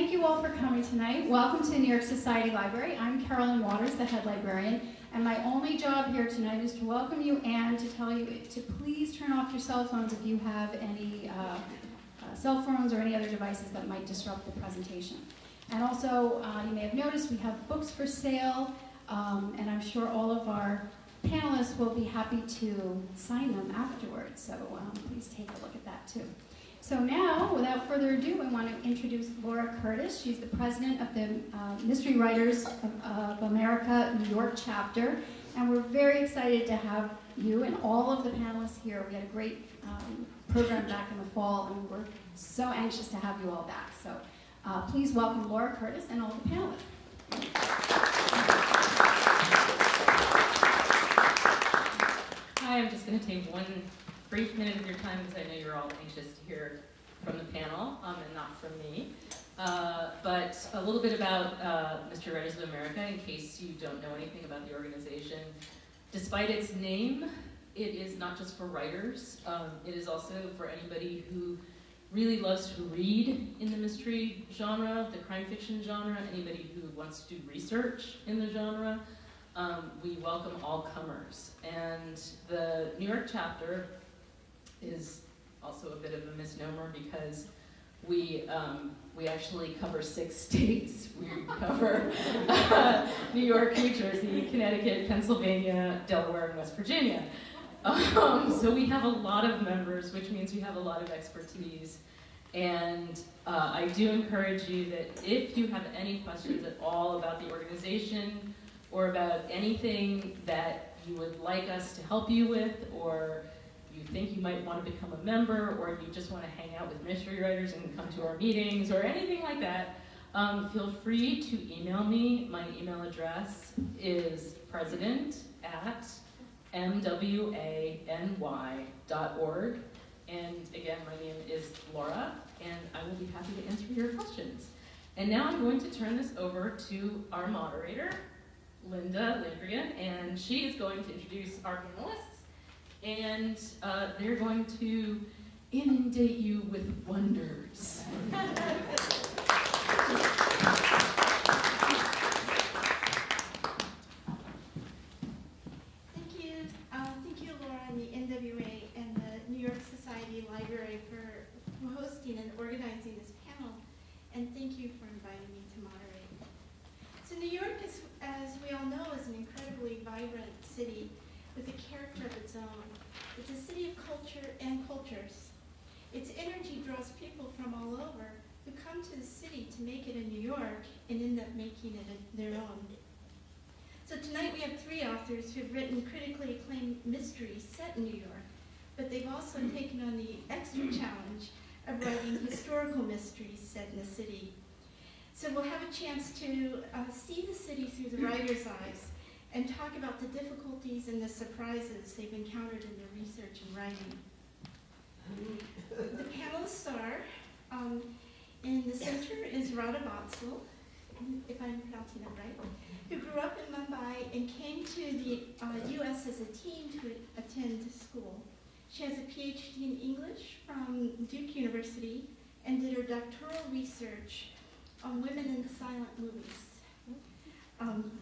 thank you all for coming tonight. Welcome to New York Society Library. I'm Carolyn Waters, the head librarian, and my only job here tonight is to welcome you and to tell you to please turn off your cell phones if you have any cell phones or any other devices that might disrupt the presentation. And also, you may have noticed we have books for sale, and I'm sure all of our panelists will be happy to sign them afterwards, so please take a look at that too. So now, without further ado, I want to introduce Laura Curtis. She's the president of the Mystery Writers of America New York chapter, and we're very excited to have you and all of the panelists here. We had a great program back in the fall, and we're so anxious to have you all back. So please welcome Laura Curtis and all the panelists. Hi, I'm just going to take one brief minute of your time because I know you're all anxious to hear from the panel and not from me. But a little bit about Mystery Writers of America in case you don't know anything about the organization. Despite its name, it is not just for writers. It is also for anybody who really loves to read in the mystery genre, the crime fiction genre, anybody who wants to do research in the genre. We welcome all comers. And the New York chapter is also a bit of a misnomer because we actually cover 6 states. We cover New York, New Jersey, Connecticut, Pennsylvania, Delaware, and West Virginia. So we have a lot of members, which means we have a lot of expertise. And I do encourage you that if you have any questions at all about the organization or about anything that you would like us to help you with, or you think you might want to become a member, or you just want to hang out with mystery writers and come to our meetings, or anything like that, feel free to email me. My email address is president@mwany.org. And again, my name is Laura, and I will be happy to answer your questions. And now I'm going to turn this over to our moderator, Linda Lindgren, and she is going to introduce our panelists, and they're going to inundate you with wonders. Thank you, Laura, and the NWA and the New York Society Library for hosting and organizing this panel, and thank you for inviting me to moderate. So New York, as we all know, is an incredibly vibrant city with a character of its own. It's a city of culture and cultures. Its energy draws people from all over who come to the city to make it in New York and end up making it their own. So tonight we have 3 authors who have written critically acclaimed mysteries set in New York, but they've also taken on the extra challenge of writing historical mysteries set in the city. So we'll have a chance to see the city through the writer's eyes and talk about the difficulties and the surprises they've encountered in their research and writing. The panelists are, in the center is Radha Vatsal, if I'm pronouncing that right, who grew up in Mumbai and came to the U.S. as a teen to attend school. She has a PhD in English from Duke University and did her doctoral research on women in the silent movies,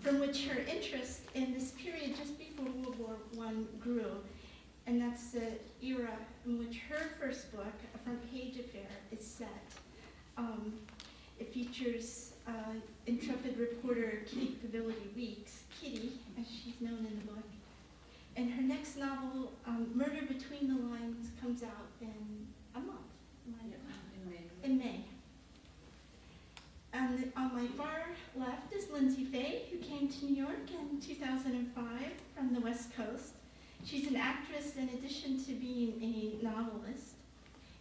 from which her interest in this period just before World War I grew. And that's the era in which her first book, A Front Page Affair, is set. It features intrepid reporter Kitty Pavilion Weeks, Kitty, as she's known in the book. And her next novel, Murder Between the Lines, comes out in a month. In May. And on my far left is Lyndsay Faye, who came to New York in 2005 from the West Coast. She's an actress in addition to being a novelist.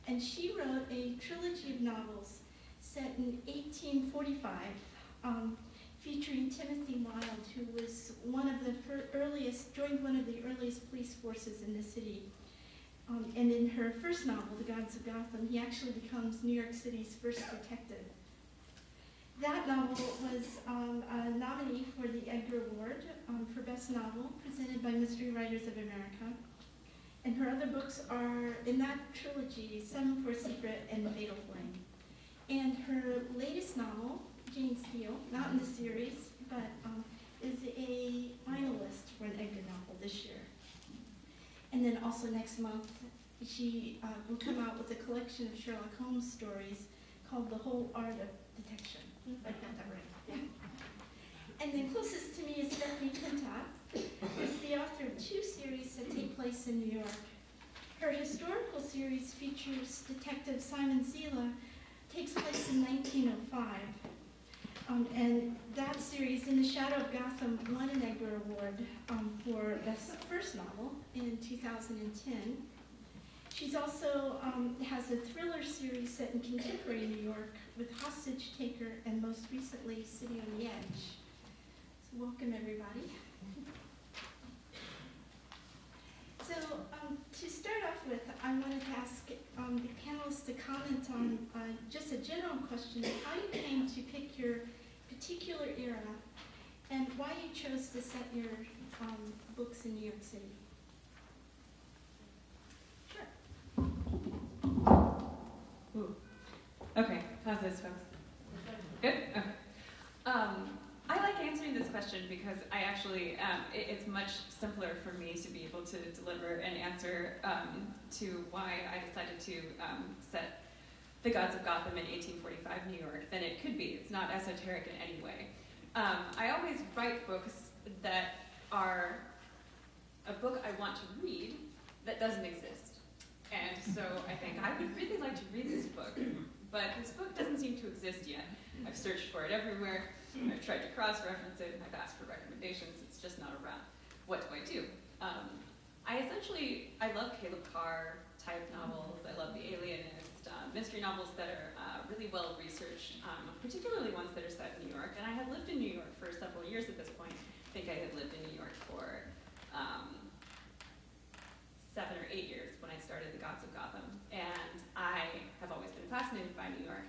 And she wrote a trilogy of novels set in 1845, featuring Timothy Wilde, who was one of the joined one of the earliest police forces in the city. And in her first novel, The Gods of Gotham, he actually becomes New York City's first detective. That novel was a nominee for the Edgar Award for Best Novel, presented by Mystery Writers of America. And her other books are, in that trilogy, Seven for a Secret and Fatal Flame. And her latest novel, Jane Steele, not in the series, but is a finalist for an Edgar novel this year. And then also next month, she will come out with a collection of Sherlock Holmes stories called The Whole Art of Detection. I got that right. Yeah. And then closest to me is Stefanie Pintoff, who's the author of 2 series that take place in New York. Her historical series features Detective Simon Ziele, takes place in 1905. And that series, in the Shadow of Gotham, won an Edgar Award for best first novel in 2010. She's also has a thriller series set in contemporary New York with Hostage Taker and most recently City on the Edge. So welcome everybody. So to start off with, I wanted to ask the panelists to comment on just a general question of how you came to pick your particular era and why you chose to set your books in New York City. Ooh. Okay, how's this, folks? Good? Okay. I like answering this question because I actually, it's much simpler for me to be able to deliver an answer to why I decided to set the Gods of Gotham in 1845 New York than it could be. It's not esoteric in any way. I always write books that are a book I want to read that doesn't exist. And so I think I would really like to read this book, but this book doesn't seem to exist yet. I've searched for it everywhere. I've tried to cross-reference it. I've asked for recommendations. It's just not around. What do I do? I love Caleb Carr type novels. I love The Alienist, mystery novels that are really well researched, particularly ones that are set in New York. And I had lived in New York for several years at this point. I think I had lived in New York for 7 or 8 years when I started the Gods of Gotham. And I have always been fascinated by New York.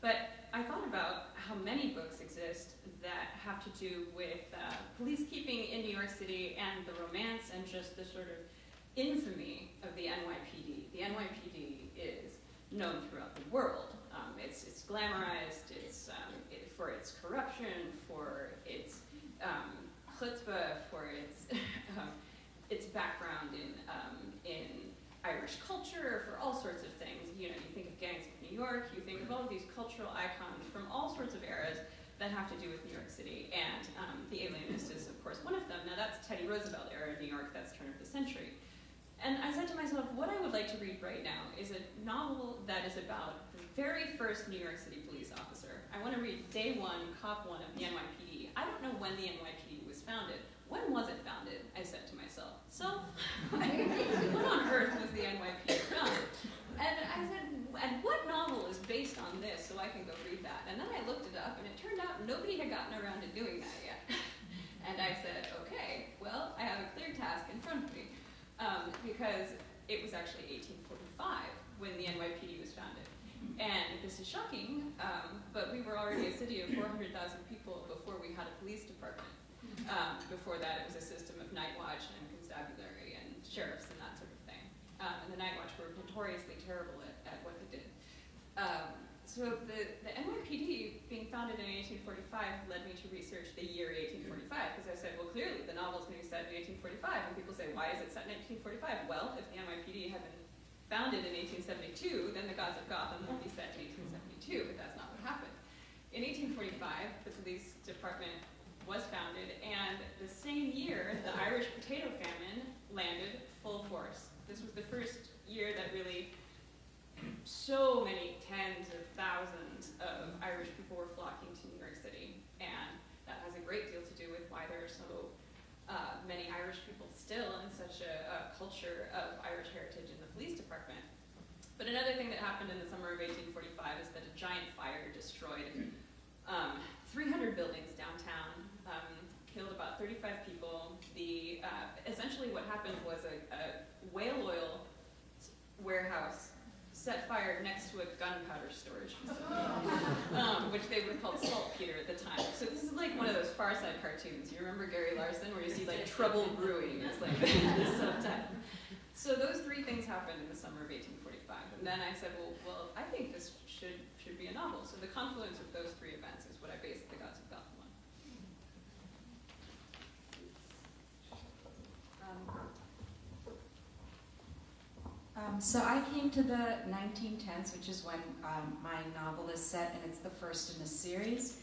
But I thought about how many books exist that have to do with police keeping in New York City and the romance and just the sort of infamy of the NYPD. The NYPD is known throughout the world. It's glamorized. It's for its corruption, for its chutzpah, for its background in Irish culture, for all sorts of things. You know, you think of Gangs of New York, you think of all of these cultural icons from all sorts of eras that have to do with New York City, and The Alienist is, of course, one of them. Now, that's Teddy Roosevelt era New York, that's turn of the century. And I said to myself, what I would like to read right now is a novel that is about the very first New York City police officer. I want to read Day 1, Cop 1 of the NYPD. I don't know when the NYPD was founded. When was it founded? I said to myself. So, when on earth was the NYPD founded? And I said, and what novel is based on this so I can go read that? And then I looked it up, and it turned out nobody had gotten around to doing that yet. And I said, okay, well, I have a clear task in front of me. Because it was actually 1845 when the NYPD was founded. And this is shocking, but we were already a city of 400,000 people before we had a police department. Before that, it was a system of night watch and constabulary and sheriffs and that sort of thing. And the night watch were notoriously terrible at what they did. So the NYPD being founded in 1845 led me to research the year 1845, because I said, well, clearly the novel is going to be set in 1845, and people say, why is it set in 1845? Well, if the NYPD had been founded in 1872, then the Gods of Gotham would be set in 1872, but that's not what happened. In 1845, the police department was founded, and the same year, the Irish potato famine landed full force. This was the first year that really so many tens of thousands of Irish people were flocking to New York City, and that has a great deal to do with why there are so many Irish people still in such a culture of Irish heritage in the police department. But another thing that happened in the summer of 1845 is that a giant fire destroyed 300 buildings downtown, killed about 35 people. Essentially what happened was a whale oil warehouse set fire next to a gunpowder storage facility, which they would call saltpeter at the time. So this is like one of those Far Side cartoons. You remember Gary Larson, where you see like trouble brewing? It's like the subtitle. So those three things happened in the summer of 1845, and then I said, well, I think this should be a novel. So the confluence of those three events is what I based the Gods of Gotham on. So I came to the 1910s, which is when my novel is set, and it's the first in a series,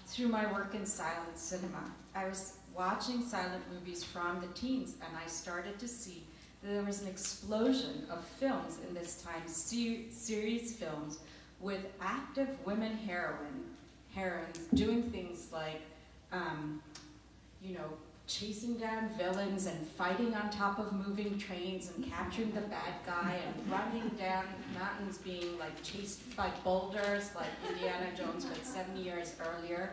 through my work in silent cinema. I was watching silent movies from the teens, and I started to see that there was an explosion of films in this time, series films, with active women heroines doing things like, chasing down villains and fighting on top of moving trains and capturing the bad guy and running down mountains, being like chased by boulders like Indiana Jones, but 70 years earlier.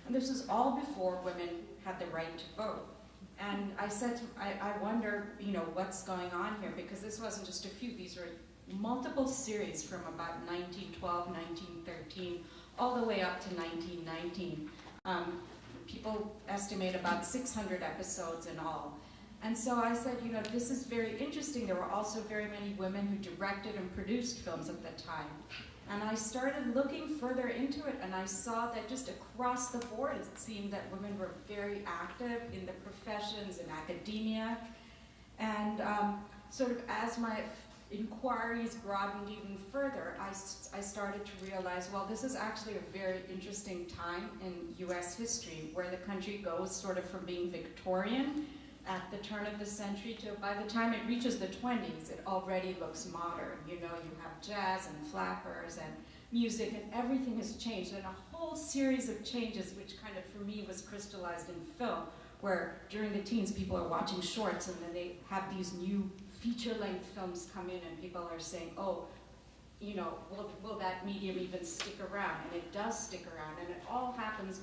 And this was all before women had the right to vote. And I said, I wonder, what's going on here, because this wasn't just a few. These were multiple series from about 1912, 1913, all the way up to 1919. People estimate about 600 episodes in all. And so I said, this is very interesting. There were also very many women who directed and produced films at the time. And I started looking further into it, and I saw that just across the board, it seemed that women were very active in the professions, in academia. And sort of as my inquiries broadened even further, I started to realize, well, this is actually a very interesting time in US history, where the country goes sort of from being Victorian at the turn of the century to, by the time it reaches the 20s, it already looks modern. You have jazz and flappers and music, and everything has changed, and a whole series of changes, which kind of, for me, was crystallized in film, where during the teens, people are watching shorts, and then they have these new feature-length films come in, and people are saying, oh, will that medium even stick around? And it does stick around, and it all happens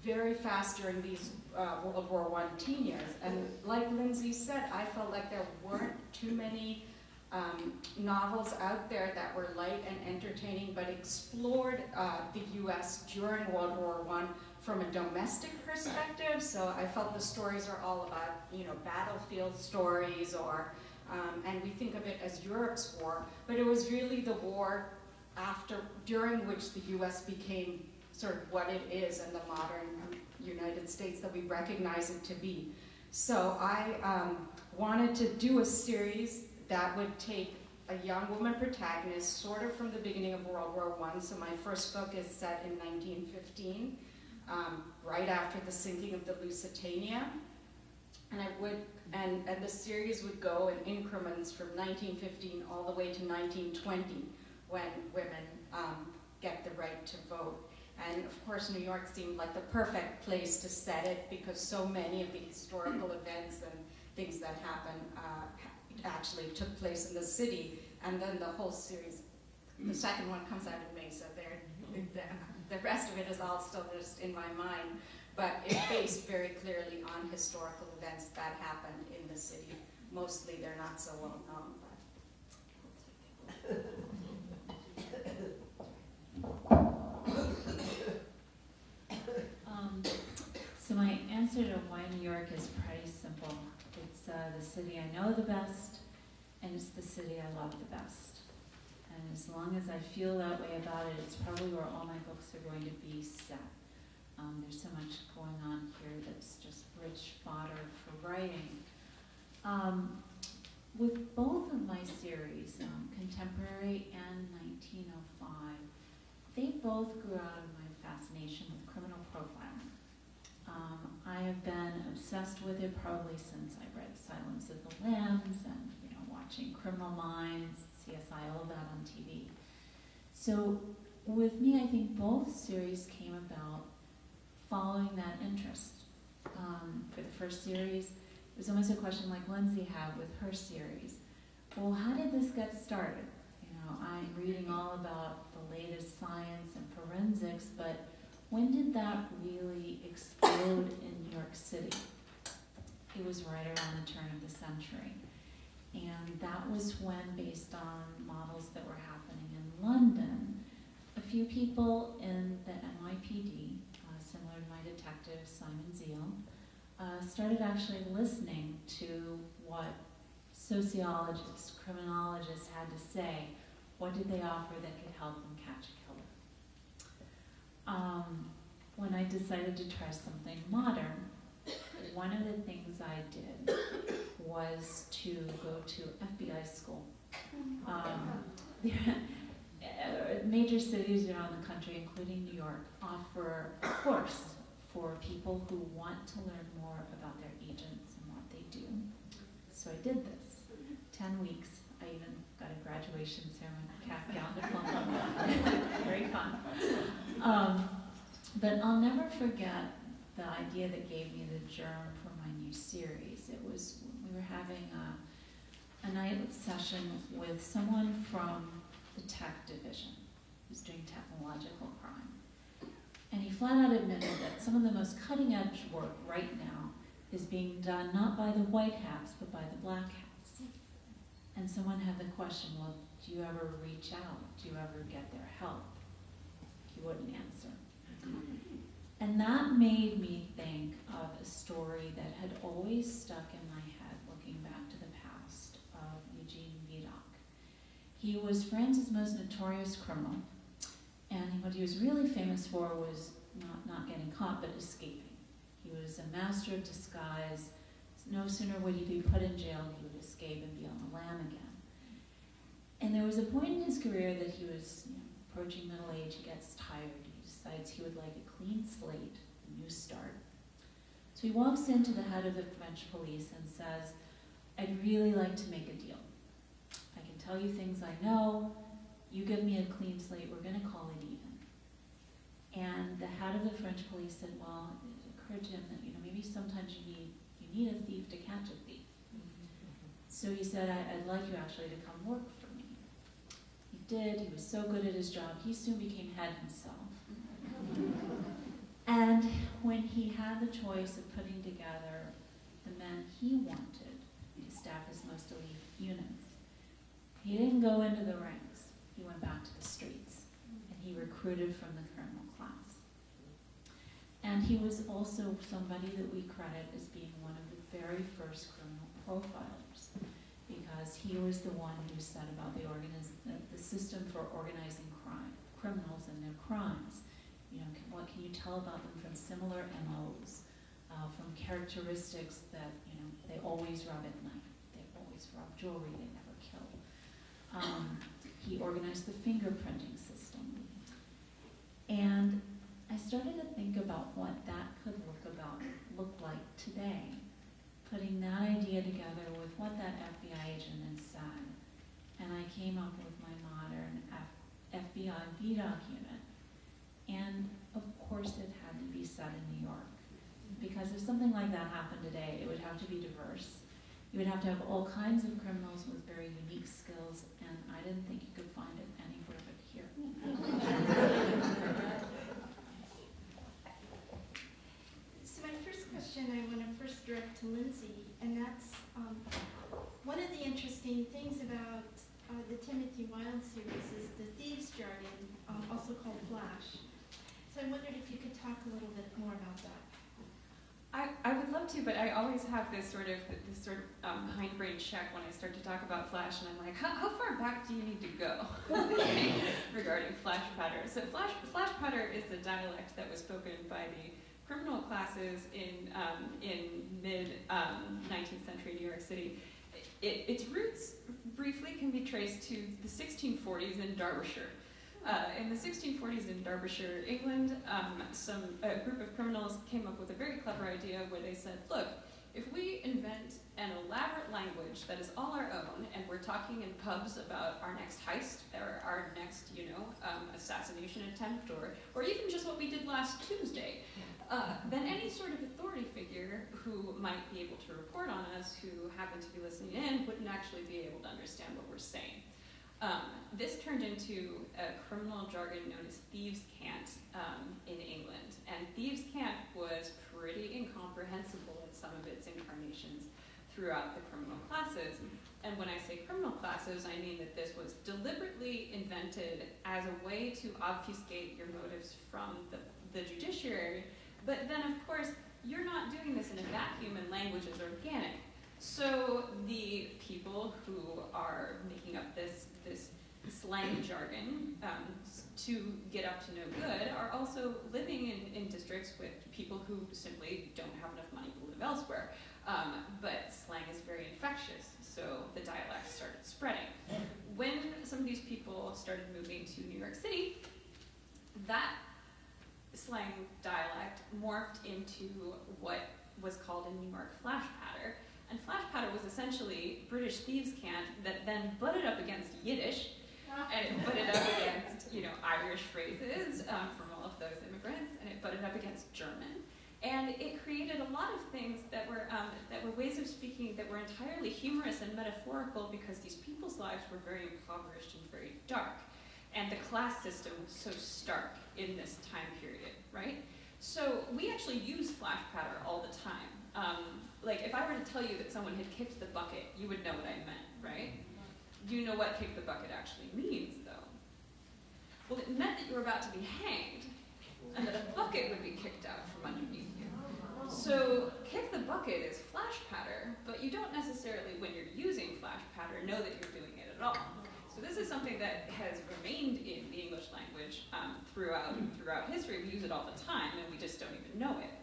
very fast during these World War I teen years. And like Lyndsay said, I felt like there weren't too many novels out there that were light and entertaining, but explored the U.S. during World War I from a domestic perspective. So I felt the stories are all about, battlefield stories, or and we think of it as Europe's war, but it was really the war during which the U.S. became sort of what it is in the modern United States that we recognize it to be. So I wanted to do a series that would take a young woman protagonist sort of from the beginning of World War I. So my first book is set in 1915, right after the sinking of the Lusitania. And the series would go in increments from 1915 all the way to 1920, when women get the right to vote. And of course, New York seemed like the perfect place to set it, because so many of the historical events and things that happened actually took place in the city. And then the whole series, the second one comes out in May, so the rest of it is all still just in my mind. But it's based very clearly on historical events that happened in the city. Mostly they're not so well known, So my answer to why New York is pretty simple. It's the city I know the best, and it's the city I love the best. And as long as I feel that way about it, it's probably where all my books are going to be set. There's so much going on here that's just rich fodder for writing. With both of my series, Contemporary and 1905, they both grew out of my fascination with criminal profiling. I have been obsessed with it probably since I read Silence of the Lambs and watching Criminal Minds, CSI, all of that on TV. So with me, I think both series came about following that interest. For the first series, it was almost a question like Lyndsay had with her series. Well, how did this get started? I'm reading all about the latest science and forensics, but when did that really explode in New York City? It was right around the turn of the century. And that was when, based on models that were happening in London, a few people in the NYPD, similar to my detective, Simon Ziele, started actually listening to what sociologists, criminologists had to say What did they offer that could help them catch a killer? When I decided to try something modern, one of the things I did was to go to FBI school. Major cities around the country, including New York, offer a course for people who want to learn more about their agents and what they do. So I did this. 10 weeks. I even got a graduation ceremony, cap gown diploma. Very fun. But I'll never forget the idea that gave me the germ for my new series. It was, we were having a night session with someone from the tech division who's doing technological crime. And he flat out admitted that some of the most cutting edge work right now is being done not by the white hats, but by the black hats. And someone had the question, well, do you ever reach out? Do you ever get their help? He wouldn't answer. And that made me think of a story that had always stuck in my head, looking back to the past, of Eugene Vidocq. He was France's most notorious criminal, and what he was really famous for was not getting caught, but escaping. He was a master of disguise. No sooner would he be put in jail, he would escape and be on the lam again. And there was a point in his career that he was approaching middle age, he gets tired, he decides he would like a clean slate, a new start. So he walks into the head of the French police and says, I'd really like to make a deal. I can tell you things I know, you give me a clean slate, we're going to call it even. And the head of the French police said, well, it occurred to him that maybe sometimes you need a thief to catch a thief. So he said, I'd like you actually to come work for me. He did, he was so good at his job, he soon became head himself. And when he had the choice of putting together the men he wanted to staff his most elite units, he didn't go into the ranks, he went back to the streets, and he recruited from the criminal class. And he was also somebody that we credit as being one of the very first criminal profilers, because he was the one who said about the system for organizing criminals and their crimes. What can you tell about them from similar MOs, from characteristics that they always rob at night, they always rob jewelry, they never kill. He organized the fingerprinting system. And I started to think about what that could look like today, putting that idea together with what that FBI agent had said. And I came up with my modern FBI Vidocq unit. And of course it had to be set in New York, because if something like that happened today, it would have to be diverse. You would have to have all kinds of criminals with very unique skills, and I didn't think you could find it anywhere but here. So my first question I want to first direct to Lyndsay, and that's one of the interesting things about the Timothy Wilde series is the thieves' jargon, also called Flash. So I wondered if you could talk a little bit more about that. I would love to, but I always have this sort of hindbrain check when I start to talk about Flash, and I'm like, how far back do you need to go regarding Flash Putter? So Flash Putter is the dialect that was spoken by the criminal classes in mid 19th century New York City. Its roots briefly can be traced to the 1640s in Derbyshire. In the 1640s in Derbyshire, England, a group of criminals came up with a very clever idea where they said, look, if we invent an elaborate language that is all our own, and we're talking in pubs about our next heist, or our next, assassination attempt, or even just what we did last Tuesday, then any sort of authority figure who might be able to report on us, who happened to be listening in, wouldn't actually be able to understand what we're saying. This turned into a criminal jargon known as thieves' cant in England. And thieves' cant was pretty incomprehensible in some of its incarnations throughout the criminal classes. And when I say criminal classes, I mean that this was deliberately invented as a way to obfuscate your motives from the judiciary. But then, of course, you're not doing this in a vacuum, and language is organic. So the people who are making up this slang jargon to get up to no good are also living in districts with people who simply don't have enough money to live elsewhere. But slang is very infectious, so the dialects started spreading. When some of these people started moving to New York City, that slang dialect morphed into what was called in New York flash patter. And flash patter was essentially British thieves' cant that then butted up against Yiddish, and it butted up against, Irish phrases from all of those immigrants, and it butted up against German. And it created a lot of things that were ways of speaking that were entirely humorous and metaphorical because these people's lives were very impoverished and very dark. And the class system was so stark in this time period, right? So we actually use flash patter all the time. Like if I were to tell you that someone had kicked the bucket, you would know what I meant, right? You know what kick the bucket actually means, though. Well, it meant that you were about to be hanged, and that a bucket would be kicked out from underneath you. So kick the bucket is flash patter, but you don't necessarily, when you're using flash patter, know that you're doing it at all. So this is something that has remained in the English language throughout history. We use it all the time, and we just don't even know it.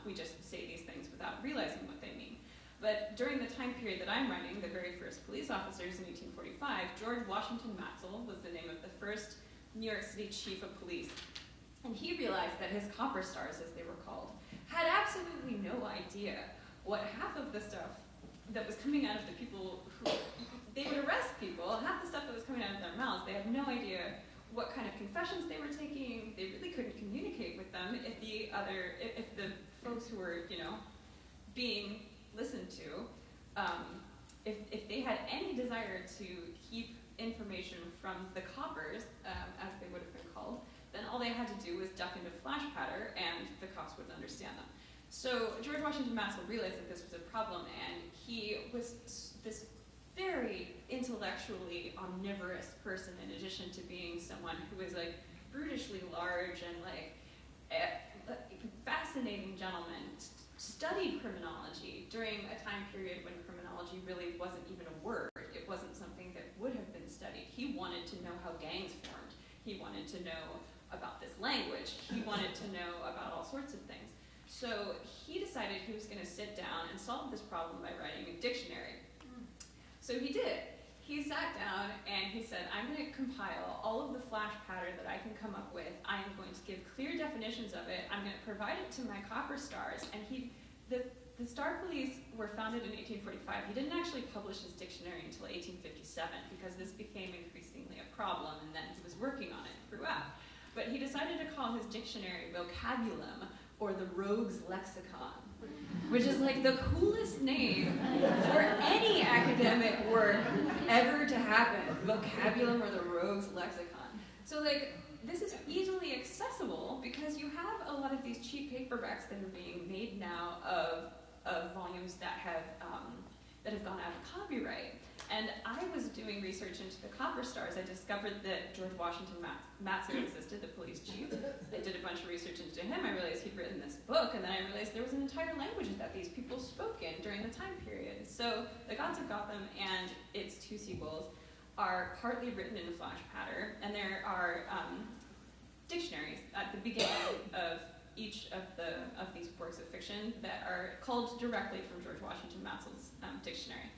We just say these things without realizing what they mean. But during the time period that I'm writing, the very first police officers in 1845, George Washington Matzel was the name of the first New York City chief of police. And he realized that his copper stars, as they were called, had absolutely no idea what half of the stuff that was coming out of the people who, they would arrest people, half the stuff that was coming out of their mouths, they had no idea what kind of confessions they were taking. They really couldn't communicate with them if the folks who were, being listened to, if they had any desire to keep information from the coppers, as they would have been called, then all they had to do was duck into flash patter and the cops wouldn't understand them. So George Washington Matzel realized that this was a problem, and he was this very intellectually omnivorous person, in addition to being someone who was like brutishly large and like a fascinating gentleman, studied criminology during a time period when criminology really wasn't even a word. It wasn't something that would have been studied. He wanted to know how gangs formed. He wanted to know about this language. He wanted to know about all sorts of things. So he decided he was going to sit down and solve this problem by writing a dictionary. So he did. He sat down and he said, I'm going to compile all of the flash patter that I can come up with. I am going to give clear definitions of it. I'm going to provide it to my copper stars. And the Star Police were founded in 1845. He didn't actually publish his dictionary until 1857 because this became increasingly a problem, and then he was working on it throughout. But he decided to call his dictionary Vocabulum, or the Rogue's Lexicon, which is like the coolest name for any academic work ever to happen. Vocabulum or the Rogue's Lexicon. So like, this is easily accessible because you have a lot of these cheap paperbacks that are being made now of volumes that have gone out of copyright. And I was doing research into the copper stars. I discovered that George Washington Matzel existed, the police chief. I did a bunch of research into him. I realized he'd written this book, and then I realized there was an entire language that these people spoke in during the time period. So the Gods of Gotham and its two sequels are partly written in flash patter, and there are dictionaries at the beginning of each of these works of fiction that are culled directly from George Washington Matzel's dictionary.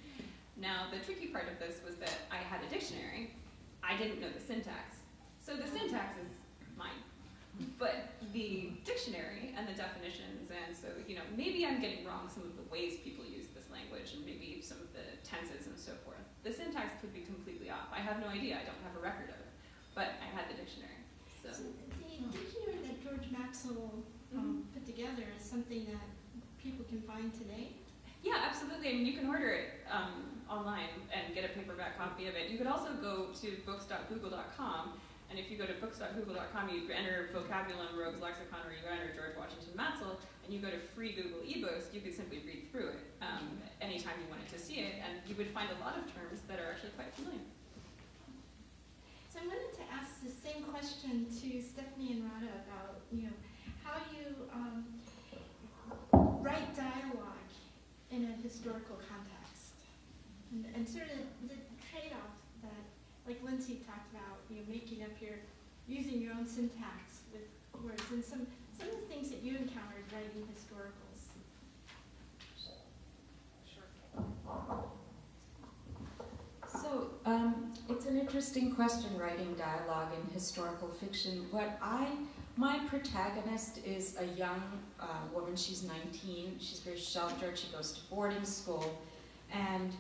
Now, the tricky part of this was that I had a dictionary. I didn't know the syntax. So the syntax is mine. But the dictionary and the definitions, and so, maybe I'm getting wrong some of the ways people use this language and maybe some of the tenses and so forth. The syntax could be completely off. I have no idea. I don't have a record of it. But I had the dictionary. So the dictionary that George Matzel put together is something that people can find today? Yeah, absolutely. I mean, you can order it online and get a paperback copy of it. You could also go to books.google.com, and if you go to books.google.com, you enter Vocabulum, Rogue's Lexicon, or you enter George Washington Matzel, and you go to free Google eBooks, you could simply read through it anytime you wanted to see it, and you would find a lot of terms that are actually quite familiar. So I wanted to ask the same question to Stefanie and Rada about, how you write dialogue in a historical context, and sort of the trade-off that, like Lyndsay talked talked about, using your own syntax with words, and some of the things that you encountered writing historicals. So, it's an interesting question, writing dialogue in historical fiction. My protagonist is a young woman. She's 19. She's very sheltered. She goes to boarding school. And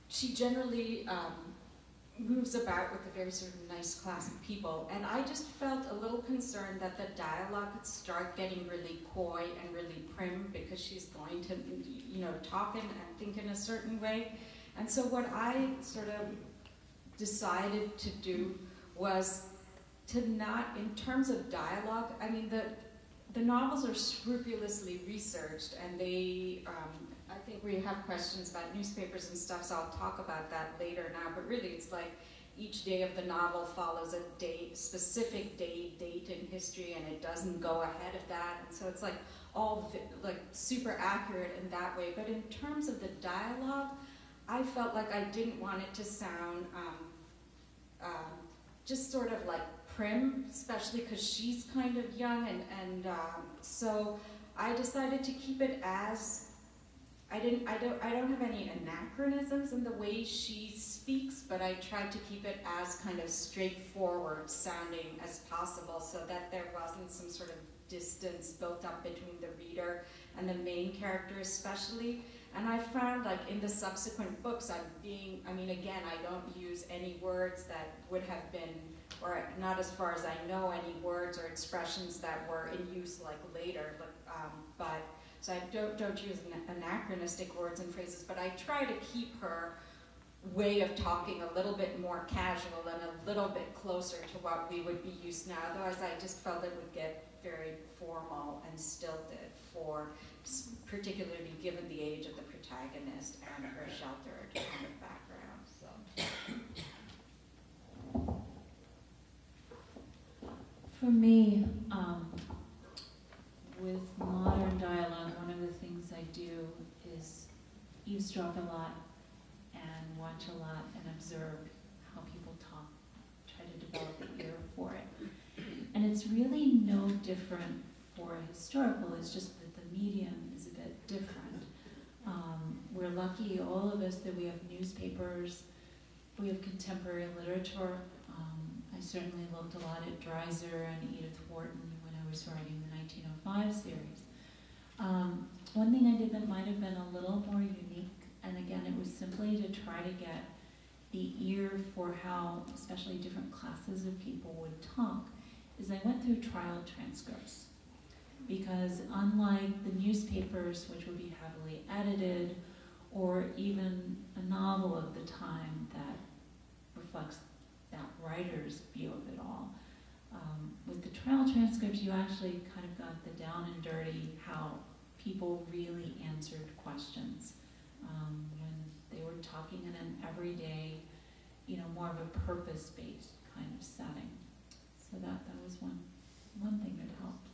she generally moves about with a very sort of nice class of people. And I just felt a little concerned that the dialogue would start getting really coy and really prim because she's going to, talk and think in a certain way. And so what I sort of decided to do was to not, in terms of dialogue, I mean, the novels are scrupulously researched, and they, I think we have questions about newspapers and stuff, so I'll talk about that later now, but really it's like each day of the novel follows a specific date in history, and it doesn't go ahead of that, and so it's like all super accurate in that way. But in terms of the dialogue, I felt like I didn't want it to sound just sort of like prim, especially because she's kind of young, and so I decided to keep it as I don't have any anachronisms in the way she speaks, but I tried to keep it as kind of straightforward sounding as possible, so that there wasn't some sort of distance built up between the reader and the main character especially. And I found, like, in the subsequent books, again, I don't use any words that would have been, or not as far as I know, any words or expressions that were in use, like, later. So I don't use anachronistic words and phrases, but I try to keep her way of talking a little bit more casual and a little bit closer to what we would be used now. Otherwise, I just felt it would get very formal and stilted particularly given the age of the protagonist and her sheltered kind of background. So, for me, with modern dialogue, one of the things I do is eavesdrop a lot and watch a lot and observe how people talk, try to develop an ear for it. And it's really no different for a historical, it's just that the medium is a bit different. We're lucky, all of us, that we have newspapers, we have contemporary literature. I certainly looked a lot at Dreiser and Edith Wharton when I was writing the 1905 series. One thing I did that might have been a little more unique, and again, it was simply to try to get the ear for how, especially different classes of people would talk, is I went through trial transcripts. Because unlike the newspapers, which would be heavily edited, or even a novel of the time that reflects that writer's view of it all, with the trial transcripts, you actually kind of got the down and dirty, how people really answered questions when they were talking in an everyday, more of a purpose-based kind of setting. So that was one thing that helped.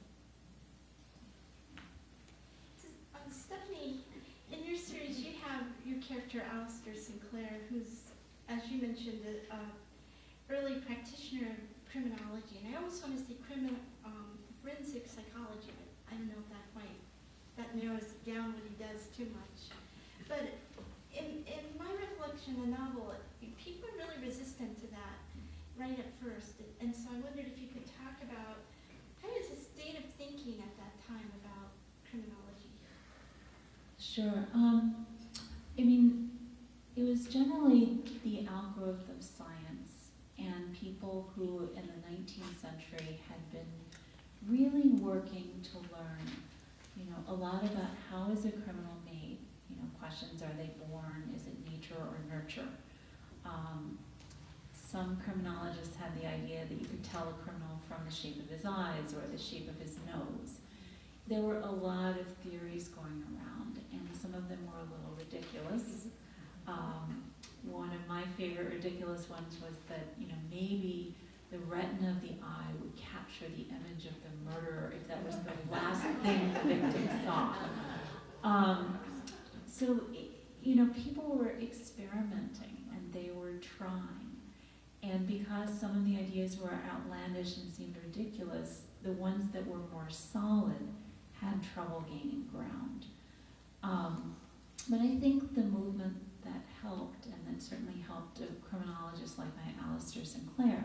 Stefanie, in your series, you have your character Alistair Sinclair, who's, as you mentioned, an early practitioner of criminology, and I almost want to say forensic psychology, but I don't know if that narrows down what he does too much. But in my recollection of the novel, people are really resistant to that right at first, and so I wondered if you could talk about kind of the state of thinking at that time about criminology. Sure. It was generally the outgrowth of science and people who in the 19th century had been really working to learn, a lot about how is a criminal made. Questions, are they born? Is it nature or nurture? Some criminologists had the idea that you could tell a criminal from the shape of his eyes or the shape of his nose. There were a lot of theories going around, and some of them were a little ridiculous. One of my favorite ridiculous ones was that, maybe the retina of the eye would capture the image of the murderer if that was the last thing the victim saw. So, people were experimenting and they were trying. And because some of the ideas were outlandish and seemed ridiculous, the ones that were more solid had trouble gaining ground. But I think the movement that helped, and that certainly helped a criminologist like my Alistair Sinclair,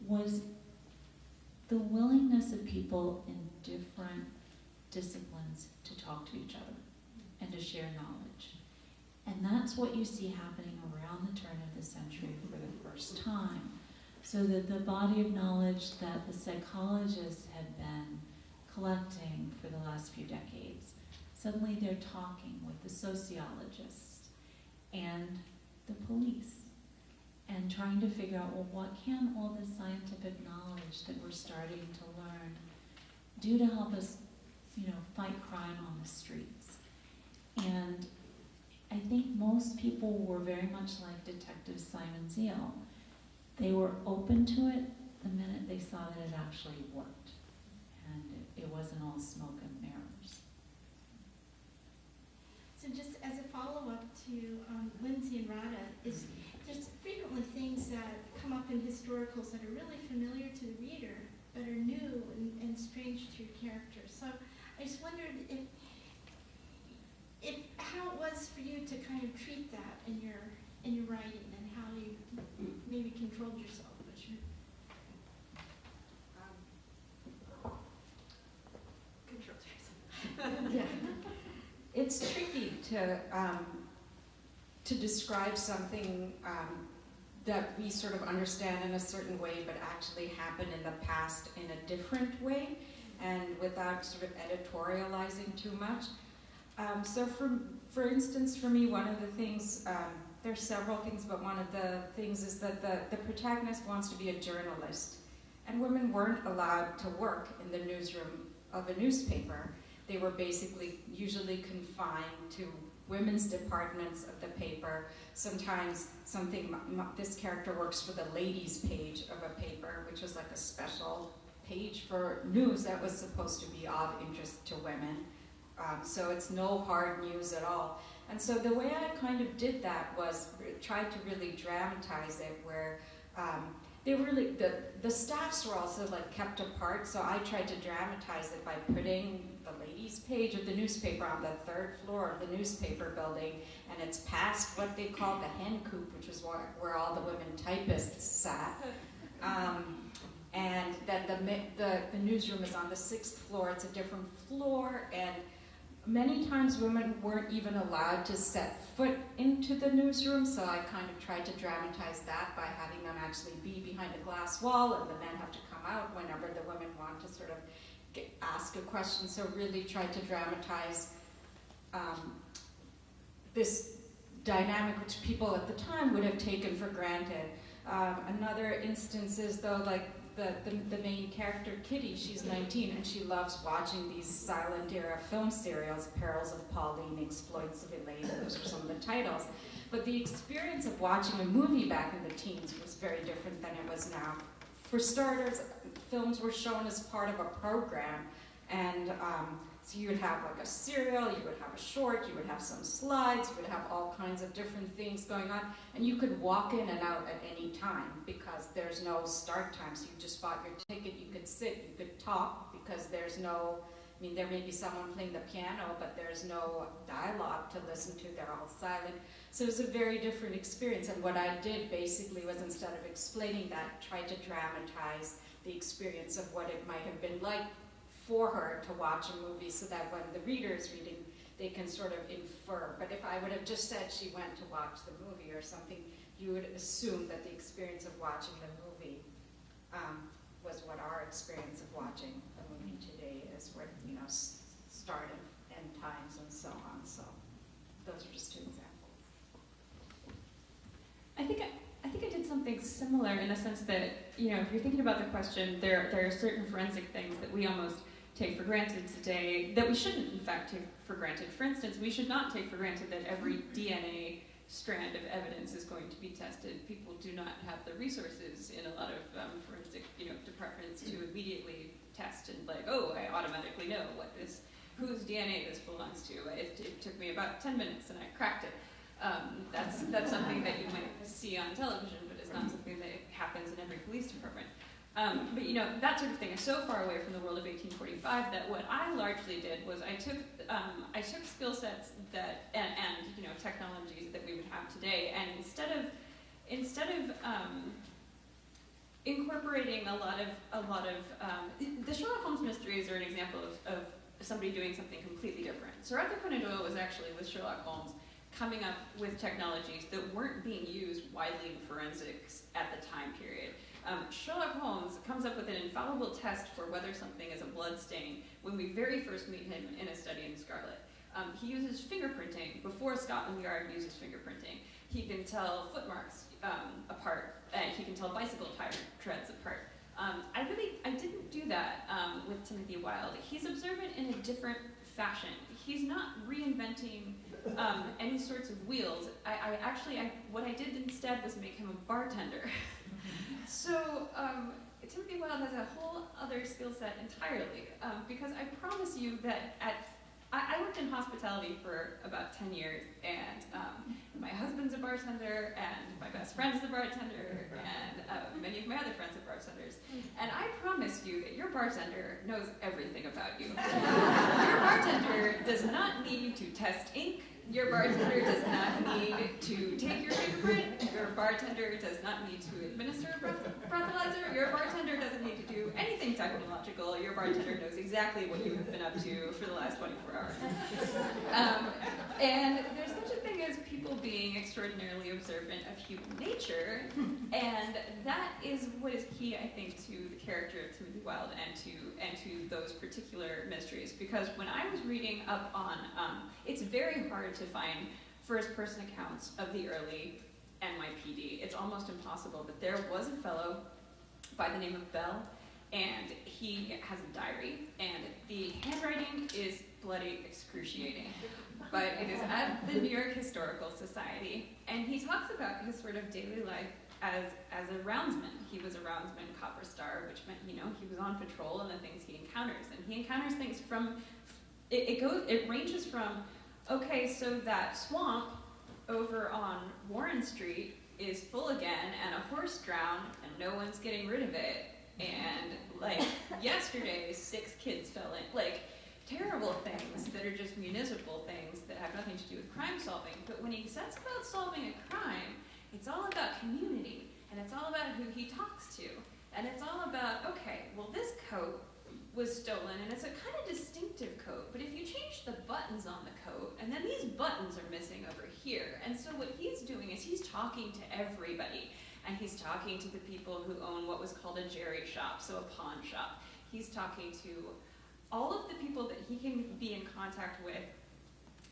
was the willingness of people in different disciplines to talk to each other and to share knowledge. And that's what you see happening around the turn of the century for the first time. So that the body of knowledge that the psychologists had been collecting for the last few decades, suddenly they're talking with the sociologists and the police and trying to figure out, well, what can all this scientific knowledge that we're starting to learn do to help us, fight crime on the streets? And I think most people were very much like Detective Simon Ziele. They were open to it the minute they saw that it actually worked. And it wasn't all smoke and mirrors. So just as a follow-up to Lyndsay and Rada, is there's frequently things that come up in historicals that are really familiar to the reader, but are new and strange to your characters. So I just wondered if how it was for you to kind of treat that in your writing, and how you maybe controlled yourself. Controlled yourself. Yeah. It's tricky to describe something that we sort of understand in a certain way, but actually happened in the past in a different way, and without sort of editorializing too much. So for instance, for me, one of the things, there's several things, but one of the things is that the protagonist wants to be a journalist, and women weren't allowed to work in the newsroom of a newspaper. They were basically usually confined to women's departments of the paper. Sometimes this character works for the ladies' page of a paper, which was like a special page for news that was supposed to be of interest to women. So it's no hard news at all. And so the way I kind of did that was tried to really dramatize it, where they really, the staffs were also like kept apart, so I tried to dramatize it by putting the ladies' page of the newspaper on the third floor of the newspaper building, and it's past what they called the hen coop, which was where all the women typists sat. And then the newsroom is on the 6th floor. It's a different floor, and many times women weren't even allowed to set foot into the newsroom, so I kind of tried to dramatize that by having them actually be behind a glass wall, and the men have to come out whenever the women want to sort of ask a question. So really tried to dramatize this dynamic which people at the time would have taken for granted. Another instance is, though, like the main character, Kitty, she's 19, and she loves watching these silent era film serials. Perils of Pauline, Exploits of Elaine, those are some of the titles. But the experience of watching a movie back in the teens was very different than it was now. For starters, films were shown as part of a program, and so you would have like a serial, you would have a short, you would have some slides, you would have all kinds of different things going on, and you could walk in and out at any time because there's no start time. So you just bought your ticket, you could sit, you could talk, because there's no, I mean, there may be someone playing the piano, but there's no dialogue to listen to, they're all silent. So it was a very different experience, and what I did basically was, instead of explaining that, try to dramatize the experience of what it might have been like for her to watch a movie, so that when the reader is reading, they can sort of infer. But if I would have just said she went to watch the movie or something, you would assume that the experience of watching the movie was what our experience of watching a movie today is, where, start and end times and so on. So those are just two examples. I think I did something similar, in the sense that, if you're thinking about the question, there are certain forensic things that we almost take for granted today that we shouldn't, in fact, take for granted. For instance, we should not take for granted that every DNA strand of evidence is going to be tested. People do not have the resources in a lot of forensic, departments to immediately test and I automatically know whose DNA this belongs to. It took me about 10 minutes and I cracked it. That's something that you might see on television, but it's not something that police department. But you know, that sort of thing is so far away from the world of 1845 that what I largely did was I took skill sets that and you know, technologies that we would have today, and instead of incorporating a lot of the Sherlock Holmes mysteries are an example of somebody doing something completely different. Sir Arthur Conan Doyle was actually, with Sherlock Holmes, coming up with technologies that weren't being used widely in forensics at the time period. Sherlock Holmes comes up with an infallible test for whether something is a blood stain when we very first meet him in A Study in Scarlet. He uses fingerprinting before Scotland Yard uses fingerprinting. He can tell footmarks apart, and he can tell bicycle tire treads apart. I didn't do that with Timothy Wilde. He's observant in a different fashion. He's not reinventing any sorts of wheels. What I did instead was make him a bartender. So Timothy Wilde has a whole other skill set entirely, because I promise you that I worked in hospitality for about 10 years, and my husband's a bartender, and my best friend's a bartender, and many of my other friends are bartenders. And I promise you that your bartender knows everything about you. Your bartender does not need to test ink. Your bartender does not need to take your fingerprint. Your bartender does not need to administer a breathalyzer. Your bartender doesn't need to do anything technological. Your bartender knows exactly what you have been up to for the last 24 hours. And there's such a thing as people being extraordinarily observant of human nature, and that is what is key, I think, to the character of Timothy Wilde and to those particular mysteries. Because when I was reading up on, it's very hard to find first-person accounts of the early NYPD. It's almost impossible, but there was a fellow by the name of Bell, and he has a diary, and the handwriting is bloody excruciating. But it is at the New York Historical Society, and he talks about his sort of daily life as a roundsman. He was a roundsman copper star, which meant, you know, he was on patrol and the things he encounters. And he encounters things from, it ranges from, okay, so that swamp over on Warren Street is full again, and a horse drowned, and no one's getting rid of it. And, like, yesterday, 6 kids fell in. Like, terrible things that are just municipal things that have nothing to do with crime solving. But when he sets about solving a crime, it's all about community, and it's all about who he talks to. And it's all about, okay, well, this coat was stolen, and it's a kind of distinctive coat, but if you change the buttons on the coat, and then these buttons are missing over here. And so what he's doing is he's talking to everybody, and he's talking to the people who own what was called a jerry shop, so a pawn shop. He's talking to all of the people that he can be in contact with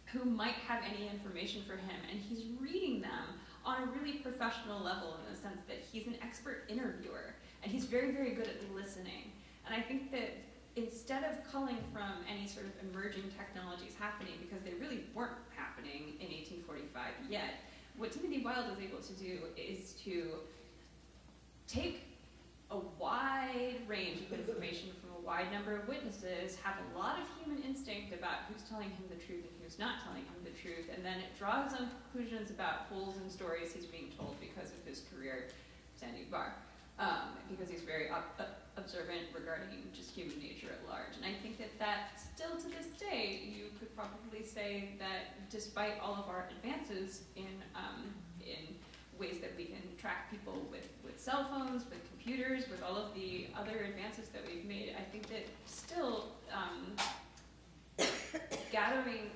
who might have any information for him, and he's reading them on a really professional level in the sense that he's an expert interviewer, and he's very, very good at listening. And I think that instead of culling from any sort of emerging technologies happening, because they really weren't happening in 1845 yet, what Timothy Wilde was able to do is to take a wide range of information from a wide number of witnesses, have a lot of human instinct about who's telling him the truth and who's not telling him the truth, and then it draws on conclusions about holes in stories he's being told because of his career standing bar, because he's very observant regarding just human nature at large. And I think that still to this day, you could probably say that despite all of our advances in ways that we can track people with cell phones, with computers, with all of the other advances that we've made, I think that still gathering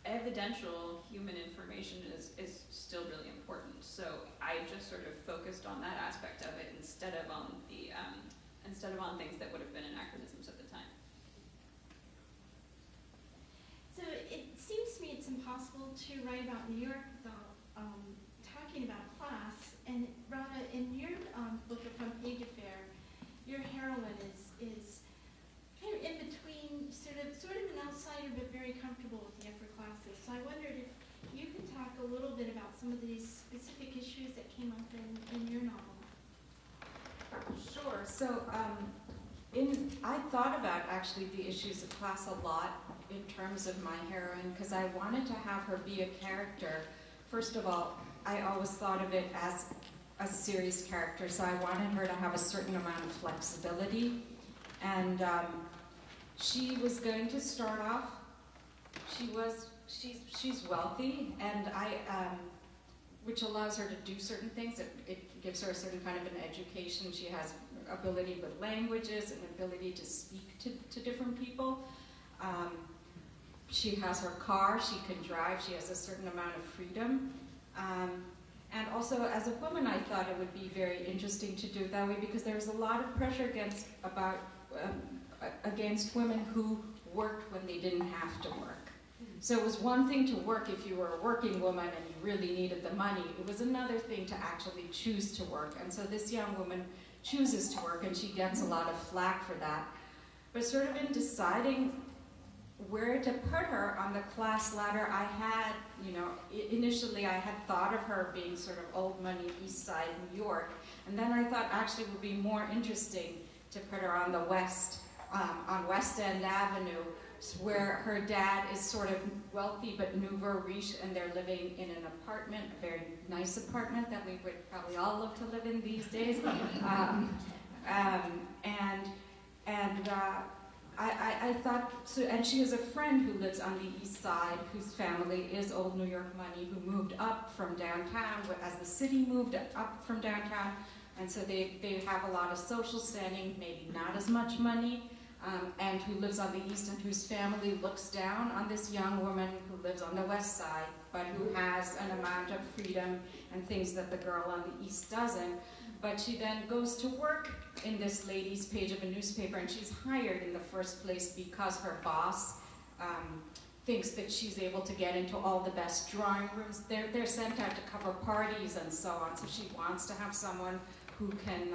evidential human information is still really important. So I just sort of focused on that aspect of it instead of on things that would have been anachronisms at the time. So it seems to me it's impossible to write about New York without talking about class. And Rana, in your book, The Front Page Affair, your heroine is kind of in between, sort of an outsider, but very comfortable with the upper classes. So I wondered if you could talk a little bit about some of these specific issues that came up in your novel. Sure. So I thought about actually the issues of class a lot in terms of my heroine, because I wanted to have her be a character. First of all, I always thought of it as a series character, so I wanted her to have a certain amount of flexibility. And she was going to start off, she's wealthy, and which allows her to do certain things. It gives her a certain kind of an education. She has ability with languages and ability to speak to different people. She has her car, she can drive, she has a certain amount of freedom. And also, as a woman, I thought it would be very interesting to do it that way, because there was a lot of pressure against women who worked when they didn't have to work. So it was one thing to work if you were a working woman and you really needed the money. It was another thing to actually choose to work. And so this young woman chooses to work, and she gets a lot of flack for that. But sort of in deciding where to put her on the class ladder, I had, initially I had thought of her being sort of old money, East Side, New York. And then I thought actually it would be more interesting to put her on the West, on West End Avenue, where her dad is sort of wealthy but nouveau riche, and they're living in an apartment, a very nice apartment that we would probably all love to live in these days. I thought, so, and she has a friend who lives on the East Side, whose family is old New York money, who moved up from downtown as the city moved up from downtown, and so they have a lot of social standing, maybe not as much money. And who lives on the East, and whose family looks down on this young woman who lives on the West Side, but who has an amount of freedom and things that the girl on the East doesn't. But she then goes to work in this ladies' page of a newspaper, and she's hired in the first place because her boss thinks that she's able to get into all the best drawing rooms. They're sent out to cover parties and so on, so she wants to have someone who can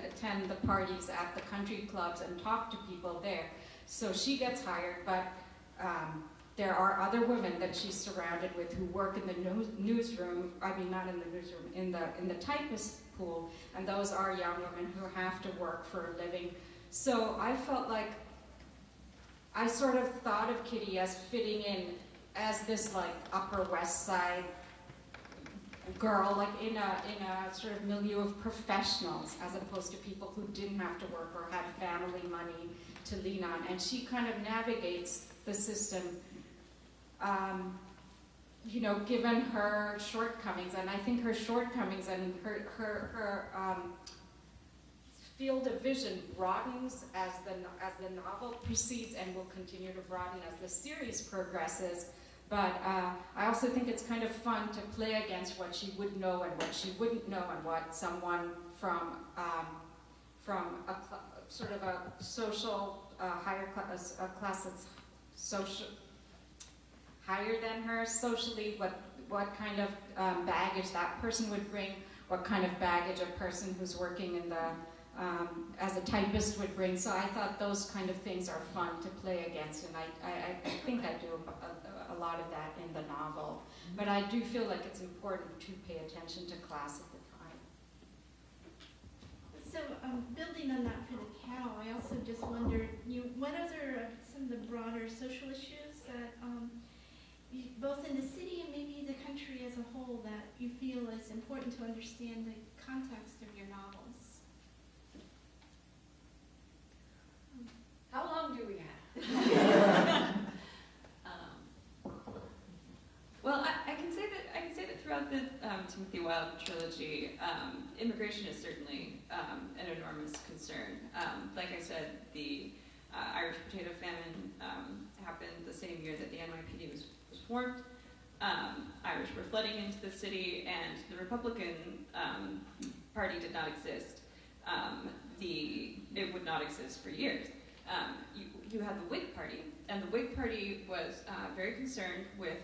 attend the parties at the country clubs and talk to people there. So she gets hired, but there are other women that she's surrounded with who work in the newsroom. I mean, not in the newsroom, in the typist pool, and those are young women who have to work for a living. So I felt like I sort of thought of Kitty as fitting in as this like Upper West Side girl, like in a sort of milieu of professionals, as opposed to people who didn't have to work or had family money to lean on. And she kind of navigates the system, given her shortcomings. And I think her shortcomings and her field of vision broadens as the novel proceeds, and will continue to broaden as the series progresses. But I also think it's kind of fun to play against what she would know and what she wouldn't know, and what someone from a sort of a social higher class, a class that's social higher than her socially, what kind of baggage that person would bring, what kind of baggage a person who's working in the as a typist would bring. So I thought those kind of things are fun to play against, and I think I do a lot of that in the novel. But I do feel like it's important to pay attention to class at the time. So building on that for the panel, I also just wondered, what other some of the broader social issues that both in the city and maybe the country as a whole that you feel is important to understand the context of your novels? How long do we have? Well, I can say that throughout the Timothy Wilde trilogy, immigration is certainly an enormous concern. Like I said, the Irish potato famine happened the same year that the NYPD was formed. Irish were flooding into the city, and the Republican Party did not exist. It would not exist for years. You had the Whig Party, and the Whig Party was very concerned with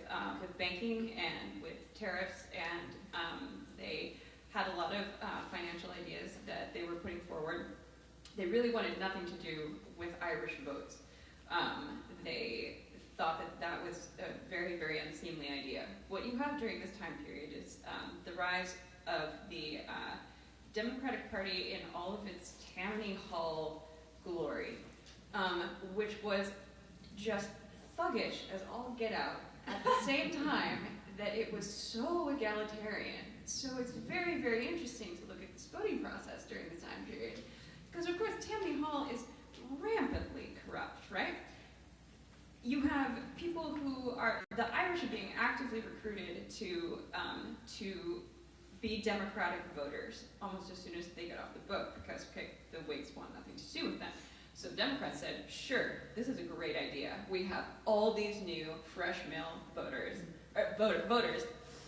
banking and with tariffs, and they had a lot of financial ideas that they were putting forward. They really wanted nothing to do with Irish votes. They thought that was a very, very unseemly idea. What you have during this time period is the rise of the Democratic Party in all of its Tammany Hall glory, which was just thuggish as all get out, at the same time that it was so egalitarian So it's very, very interesting to look at this voting process during the time period. Because of course, Tammany Hall is rampantly corrupt, right? You have people who are, the Irish are being actively recruited to be Democratic voters almost as soon as they get off the boat because, okay, the Whigs want nothing to do with them. So the Democrats said, sure, this is a great idea. We have all these new fresh male voters,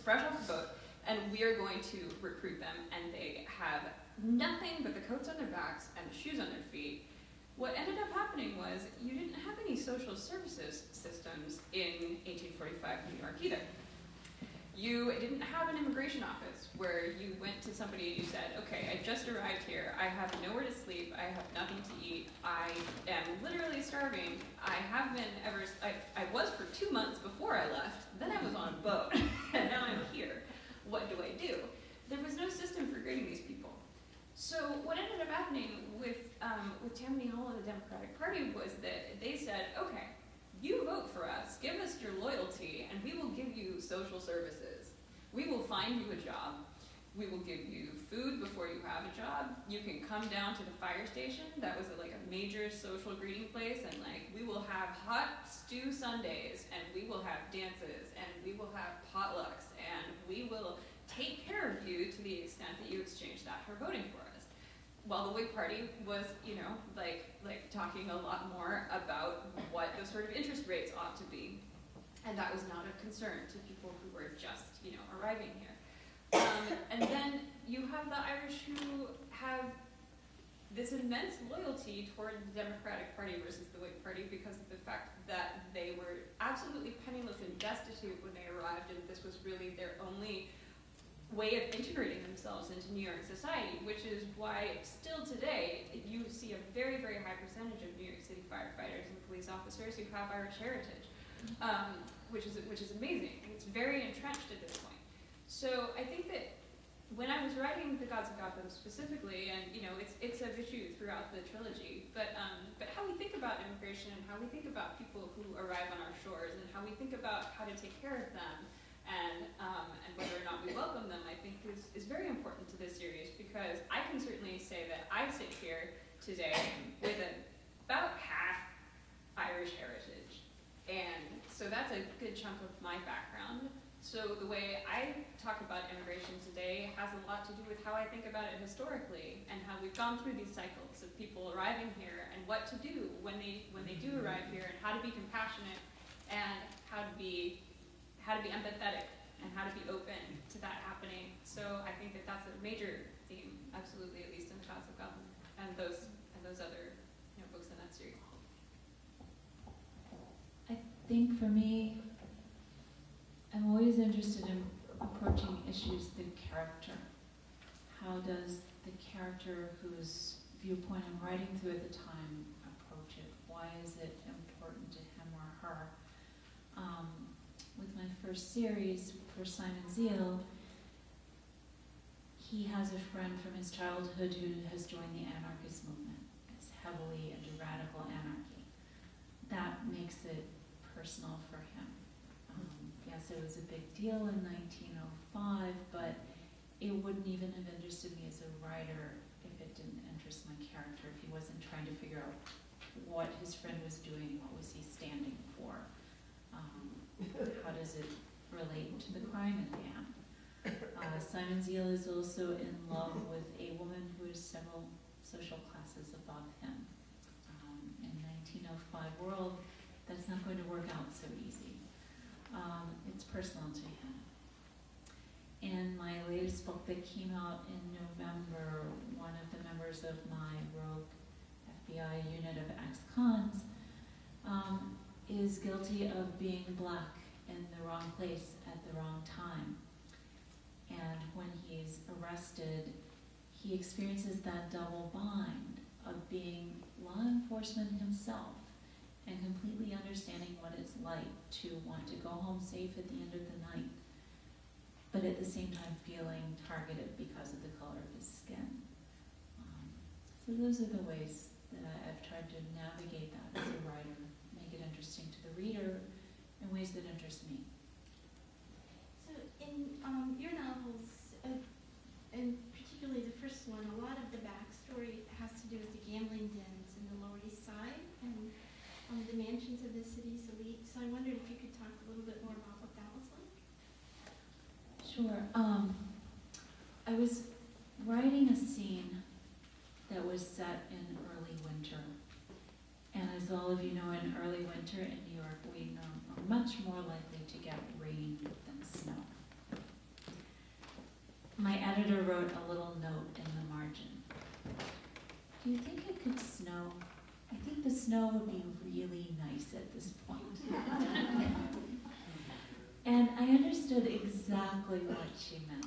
fresh off the boat, and we are going to recruit them, and they have nothing but the coats on their backs and the shoes on their feet. What ended up happening was you didn't have any social services systems in 1845 New York either. You didn't have an immigration office where you went to somebody and you said, okay, I just arrived here, I have nowhere to sleep, I have nothing to eat, I am literally starving, I was for 2 months before I left, then I was on a boat, and now I'm here. What do I do? There was no system for grading these people. So what ended up happening with Tammany Hall and the Democratic Party was that they said, okay, you vote for us, give us your loyalty, and we will give you social services. We will find you a job. We will give you food before you have a job. You can come down to the fire station. That was like a major social greeting place, and like we will have hot stew Sundays, and we will have dances, and we will have potlucks, and we will take care of you to the extent that you exchange that for voting for us. While the Whig Party was, like talking a lot more about what the sort of interest rates ought to be, and that was not a concern to people who were just, arriving here. And then you have the Irish who have this immense loyalty toward the Democratic Party versus the Whig Party because of the fact that they were absolutely penniless and destitute when they arrived, and this was really their only way of integrating themselves into New York society, which is why still today you see a very, very high percentage of New York City firefighters and police officers who have Irish heritage, which is amazing. It's very entrenched at this point. So I think that when I was writing The Gods of Gotham specifically, and it's an issue throughout the trilogy, but how we think about immigration, how we think about people who arrive on our shores, and how we think about how to take care of them, and whether or not we welcome them, I think is very important to this series, because I can certainly say that I sit here today with about half Irish heritage, and so that's a good chunk of my background. So the way I talk about immigration today has a lot to do with how I think about it historically, and how we've gone through these cycles of people arriving here, and what to do when they do arrive here, and how to be compassionate, and how to be empathetic, and how to be open to that happening. So I think that that's a major theme, absolutely, at least in the Gods of Gotham and those other books in that series. I think for me, I'm always interested in approaching issues through character. How does the character whose viewpoint I'm writing through at the time approach it? Why is it important to him or her? With my first series, for Simon Ziele, he has a friend from his childhood who has joined the anarchist movement. It's heavily into radical anarchy. That makes it personal for him. Yes, it was a big deal in 1905, but it wouldn't even have interested me as a writer if it didn't interest my character, if he wasn't trying to figure out what his friend was doing, what was he standing for. How does it relate to the crime in the end? Simon Ziele is also in love with a woman who is several social classes above him. In 1905 world, that's not going to work out so easy. It's personal to him. In my latest book that came out in November, one of the members of my rogue FBI unit of ex-cons is guilty of being black in the wrong place at the wrong time. And when he's arrested, he experiences that double bind of being law enforcement himself and completely understanding what it's like to want to go home safe at the end of the night, but at the same time feeling targeted because of the color of his skin. So those are the ways that I've tried to navigate that as a writer, make it interesting to the reader in ways that interest me. So in your novels, and particularly the first one, a lot of the backstory has to do with the gambling dens in the Lower East Side and the mansions of the city's elite. So I wondered if you could talk a little bit more about what that was like. Sure. I was writing a scene that was set in early winter. And as all of you know, in early winter in New York, we are much more likely to get rain than snow. My editor wrote a little note in the margin. Do you think it could snow? I think the snow would be really nice at this point. And I understood exactly what she meant.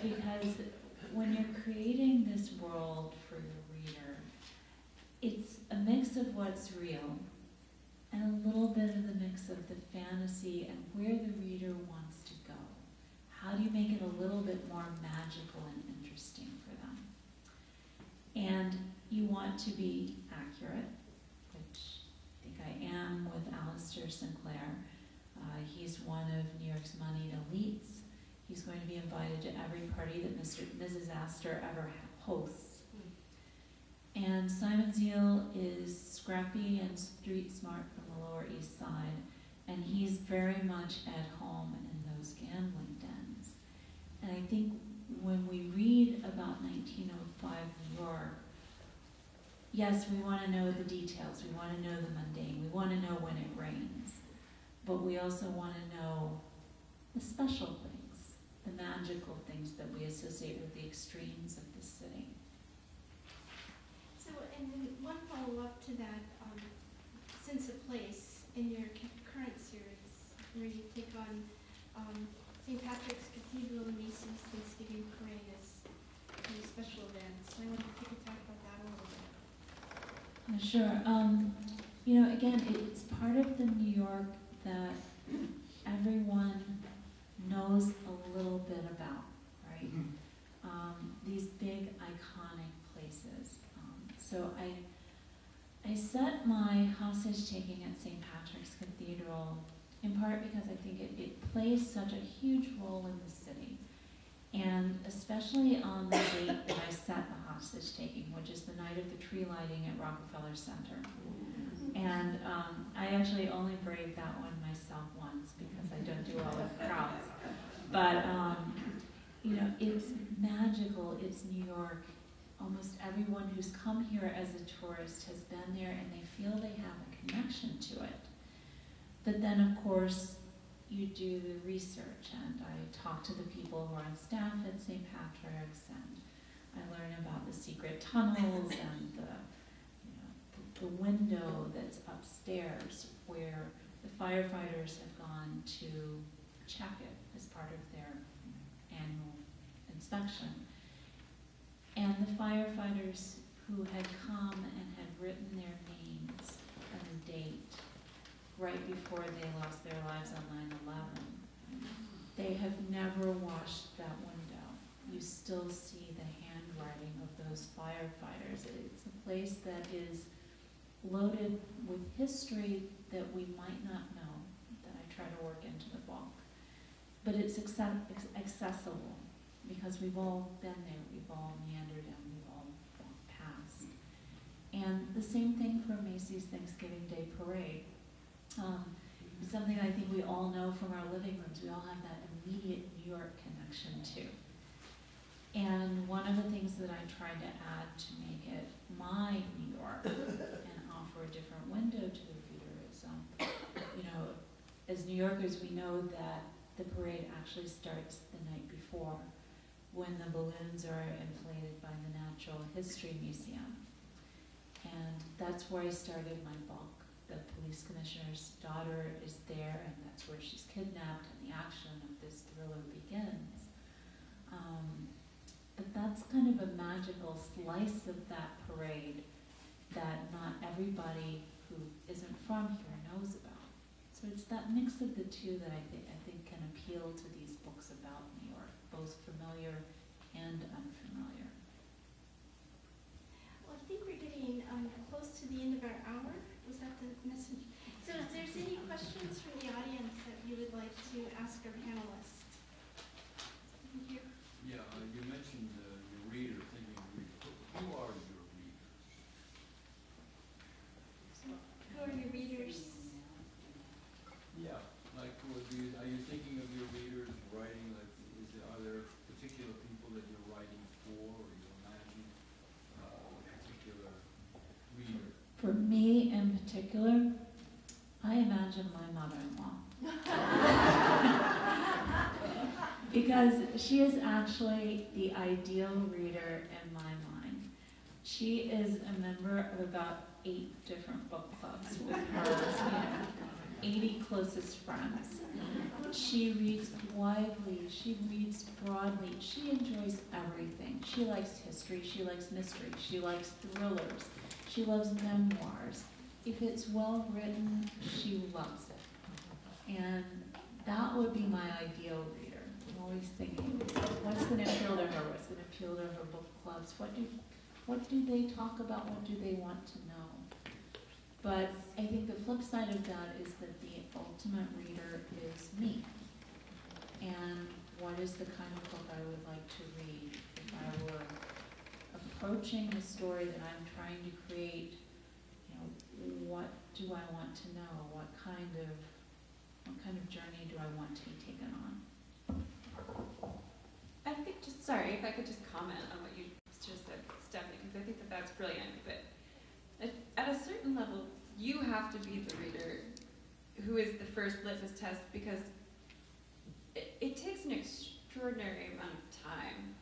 Because when you're creating this world for your reader, it's a mix of what's real and a little bit of the mix of the fantasy and where the reader wants to go. How do you make it a little bit more magical and interesting for them? And you want to be accurate, which I think I am with Alistair Sinclair. He's one of New York's moneyed elites. He's going to be invited to every party that Mrs. Astor ever hosts. And Simon Ziele is scrappy and street smart from the Lower East Side, and he's very much at home in those gambling dens. And I think when we read about 1905 New York, yes, we want to know the details, we want to know the mundane, we want to know when it rains, but we also want to know the special things, the magical things that we associate with the extremes of the city. So, and then one follow-up to that, Sense of Place in your current series, where you take on St. Patrick's Cathedral and Macy's Thanksgiving Parade as your special events. So I wonder if you could talk about that a little bit. Sure. You know, again, it's part of the New York that everyone knows a little bit about, right? These big, iconic places. So I set my hostage-taking at St. Patrick's Cathedral in part because I think it plays such a huge role in the city. And especially on the date that I set the hostage-taking, which is the night of the tree lighting at Rockefeller Center. And I actually only braved that one myself once because I don't do well with crowds. But, you know, it's magical, it's New York. Almost everyone who's come here as a tourist has been there and they feel they have a connection to it. But then, of course, you do the research, and I talk to the people who are on staff at St. Patrick's, and I learn about the secret tunnels and the window that's upstairs where the firefighters have gone to check it as part of their annual inspection. And the firefighters who had come and had written their names and the date right before they lost their lives on 9/11, they have never washed that window. You still see the handwriting of those firefighters. It's a place that is loaded with history that we might not know, that I try to work into the book. But it's accessible because we've all been there, we've all meandered and we've all walked past. And the same thing for Macy's Thanksgiving Day Parade. It's something I think we all know from our living rooms. We all have that immediate New York connection to. And one of the things that I tried to add to make it my New York and offer a different window to the reader is, you know, as New Yorkers, we know that the parade actually starts the night before when the balloons are inflated by the Natural History Museum. And that's where I started my book. The police commissioner's daughter is there, and that's where she's kidnapped, and the action of this thriller begins. But that's kind of a magical slice of that parade that not everybody who isn't from here knows about. So it's that mix of the two that I think can appeal to these books about New York, both familiar and unfamiliar. Well, I think we're getting close to the end of our hour. Was that the message? So if there's any questions from the audience that you would like to ask our panelists. Thank you. Yeah, you mentioned particular, I imagine my mother-in-law. Because she is actually the ideal reader in my mind. She is a member of about 8 different book clubs with her 80 closest friends. She reads widely, she reads broadly, she enjoys everything. She likes history, she likes mystery, she likes thrillers, she loves memoirs. If it's well written, she loves it. And that would be my ideal reader. I'm always thinking, what's going to appeal to her? What's going to appeal to her book clubs? What do they talk about? What do they want to know? But I think the flip side of that is that the ultimate reader is me. And what is the kind of book I would like to read if I were approaching the story that I'm trying to create? What do I want to know? What kind of journey do I want to be taken on? I think sorry, if I could just comment on what you just said, Stefanie, because I think that that's brilliant. But at a certain level, you have to be the reader who is the first litmus test, because it takes an extraordinary amount of time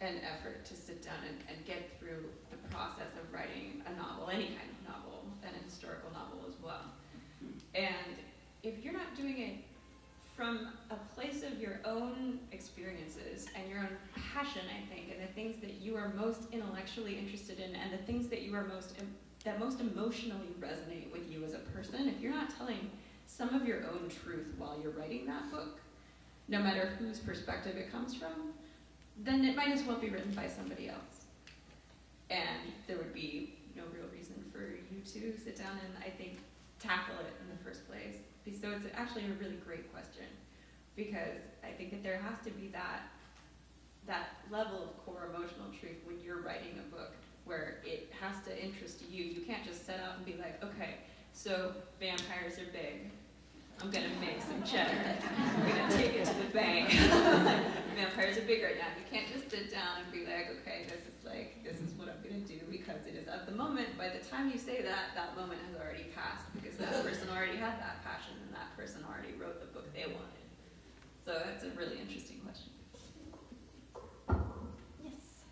and effort to sit down and get through the process of writing a novel, any kind of novel, and a historical novel as well. And if you're not doing it from a place of your own experiences and your own passion, I think, and the things that you are most intellectually interested in, and the things that you are that most emotionally resonate with you as a person, if you're not telling some of your own truth while you're writing that book, no matter whose perspective it comes from, then it might as well be written by somebody else. And there would be no real reason for you to sit down and, I think, tackle it in the first place. So it's actually a really great question, because I think that there has to be that level of core emotional truth when you're writing a book, where it has to interest you. You can't just set out and be like, okay, so vampires are big. I'm gonna make some cheddar. I'm gonna take it to the bank. Vampires are big right now. You can't just sit down and be like, okay, this is what I'm gonna do, because it is at the moment. By the time you say that, that moment has already passed, because that person already had that passion, and that person already wrote the book they wanted. So that's a really interesting question. Yes,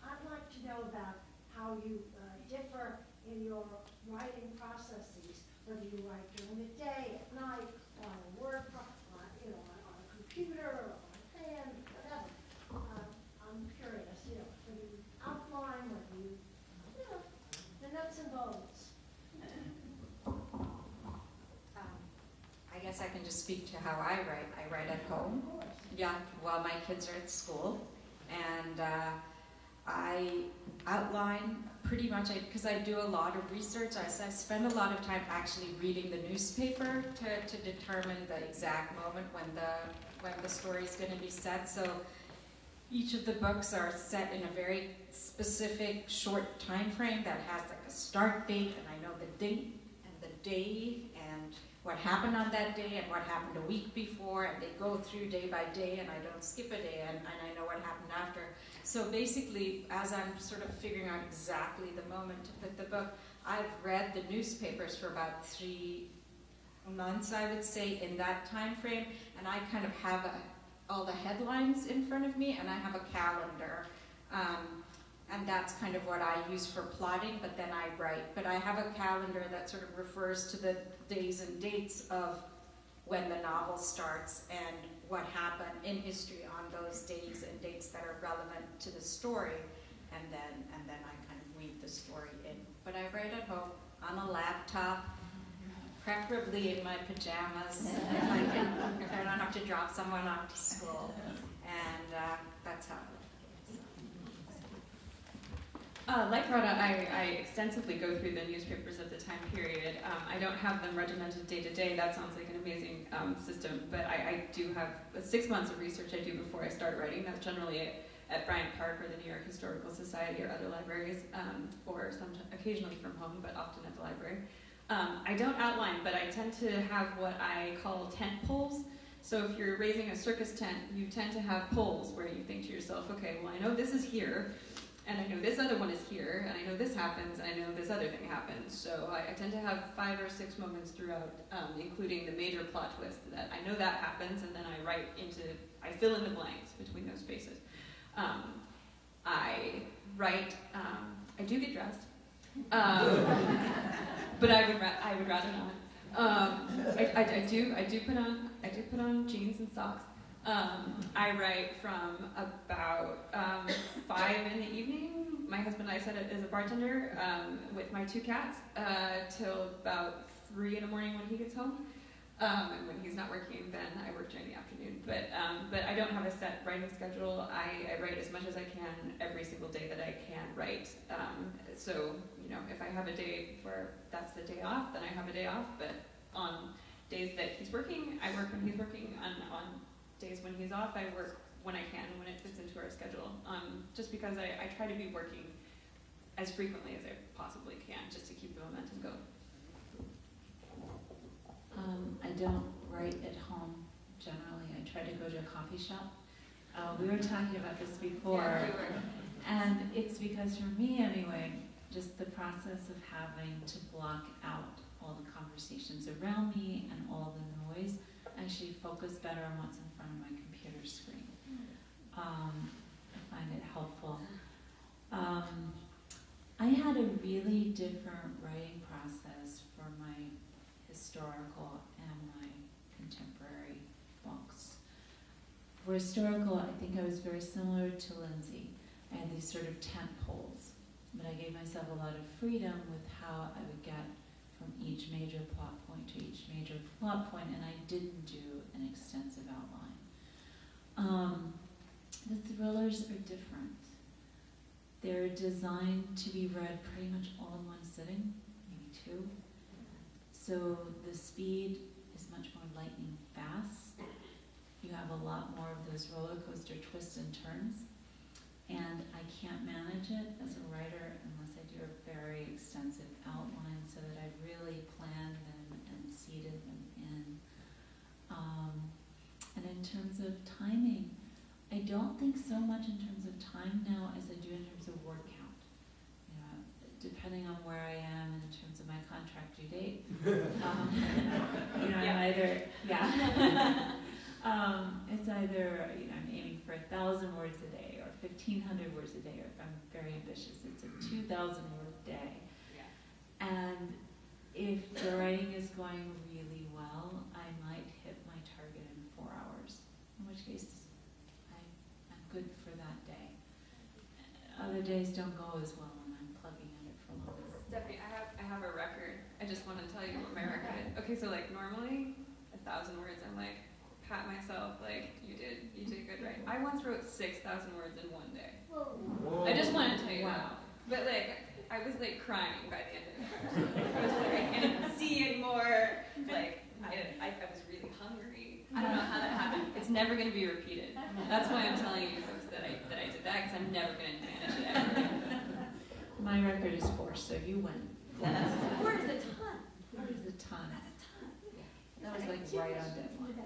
I'd like to know about how you differ in your writing processes, whether you write during the day, at night, on a Word, on a computer, or on a pen, whatever. I'm curious, whether you outline, whether you, the nuts and bolts. I guess I can just speak to how I write. I write at home. Yeah, while my kids are at school. And I outline pretty much, because I do a lot of research. I spend a lot of time actually reading the newspaper to determine the exact moment when the story is going to be set. So each of the books are set in a very specific short time frame that has like a start date, and I know the date and the day and what happened on that day and what happened a week before, and they go through day by day, and I don't skip a day, and I know what happened after. So basically, as I'm sort of figuring out exactly the moment to put the book, I've read the newspapers for about 3 months, I would say, in that time frame, and I kind of have all the headlines in front of me, and I have a calendar. And that's kind of what I use for plotting, but then I write. But I have a calendar that sort of refers to the days and dates of when the novel starts and what happened in history on those days and dates that are relevant to the story. And then I kind of weave the story in. But I write at home on a laptop, preferably in my pajamas, if I don't have to drop someone off to school. And that's how I write. Like Rhoda, I extensively go through the newspapers of the time period. I don't have them regimented day to day. That sounds like an amazing system, but I do have 6 months of research I do before I start writing. That's generally at Bryant Park or the New York Historical Society or other libraries, or occasionally from home, but often at the library. I don't outline, but I tend to have what I call tent poles. So if you're raising a circus tent, you tend to have poles where you think to yourself, okay, well, I know this is here, and I know this other one is here, and I know this happens, and I know this other thing happens. So I tend to have 5 or 6 moments throughout, including the major plot twist that I know that happens, and then I fill in the blanks between those spaces. I write, I do get dressed, but I would rather not. I do put on jeans and socks. I write from about 5 in the evening. My husband and I set it as a bartender with my 2 cats till about 3 in the morning when he gets home. And when he's not working, then I work during the afternoon. But I don't have a set writing schedule. I write as much as I can every single day that I can write. So, if I have a day where that's the day off, then I have a day off. But on days that he's working, I work when he's working. On days when he's off, I work when I can, when it fits into our schedule. Just because I try to be working as frequently as I possibly can, just to keep the momentum going. I don't write at home generally. I try to go to a coffee shop. We were talking about this before, Yeah, we were. and it's because for me anyway, just the process of having to block out all the conversations around me and all the noise, actually focus better on what's in front of my computer screen. I find it helpful. I had a really different writing process for my historical and my contemporary books. For historical, I think I was very similar to Lyndsay. I had these sort of tent poles, but I gave myself a lot of freedom with how I would get from each major plot point to each major plot point, and I didn't do an extensive outline. The thrillers are different. They're designed to be read pretty much all in one sitting, maybe 2. So the speed is much more lightning fast. You have a lot more of those roller coaster twists and turns. And I can't manage it as a writer unless I do a very extensive outline so that I've really planned them and seeded them in. And in terms of timing, I don't think so much in terms of time now as I do in terms of word count. Depending on where I am in terms of my contract due date. I'm either, it's either, I'm aiming for 1,000 words a day or 1,500 words a day, or if I'm very ambitious, it's a 2,000 word day. Yeah. And if the writing is going really well, I might hit my target in 4 hours, in which case I'm good for that day. Other days don't go as well, and I'm plugging at it for longer. Stefanie, I have a record. I just want to tell you what my record is. Okay, so normally 1,000 words, I'm pat myself, you did good, right? I once wrote 6,000 words in one day. Whoa. I just want to tell you that. But I was crying by the end of it. I was I didn't see anymore. I was really hungry. I don't know how that happened. It's never going to be repeated. That's why I'm telling you folks that I did that, because I'm never going to manage it ever again. My record is 4, so you win. 4 is a ton. 4 is a ton. That's a ton. That was right on deadline.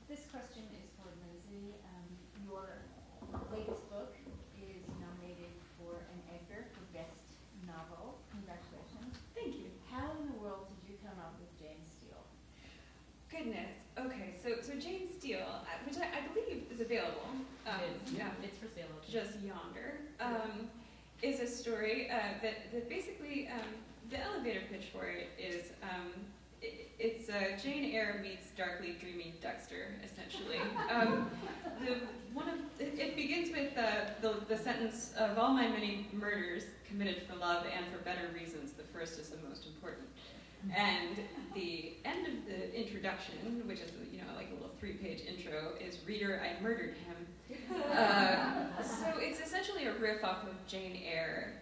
This question is for Lyndsay. Your latest book is nominated for an Edgar for Best Novel. Congratulations. Thank you. How in the world did you come up with Jane Steele? Goodness. Okay, so Jane Steele, which I believe is available. It's for sale. Just yonder. Is a story that basically the elevator pitch for it is it's Jane Eyre meets darkly dreamy Dexter, essentially. It begins with the sentence, "Of all my many murders committed for love and for better reasons, the first is the most important." And the end of the introduction, which is a little 3-page intro, is "Reader, I murdered him." So it's essentially a riff off of Jane Eyre.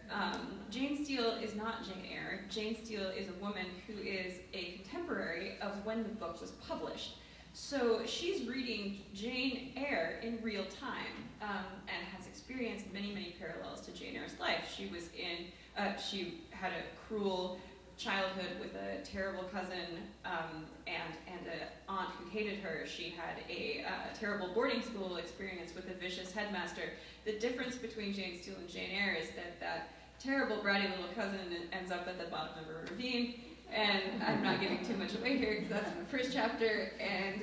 Jane Steele is not Jane Eyre. Jane Steele is a woman who is a contemporary of when the book was published. So she's reading Jane Eyre in real time and has experienced many, many parallels to Jane Eyre's life. She had a cruel childhood with a terrible cousin and an aunt who hated her. She had a terrible boarding school experience with a vicious headmaster. The difference between Jane Steele and Jane Eyre is that terrible bratty little cousin ends up at the bottom of a ravine, and I'm not giving too much away here because that's in the first chapter, and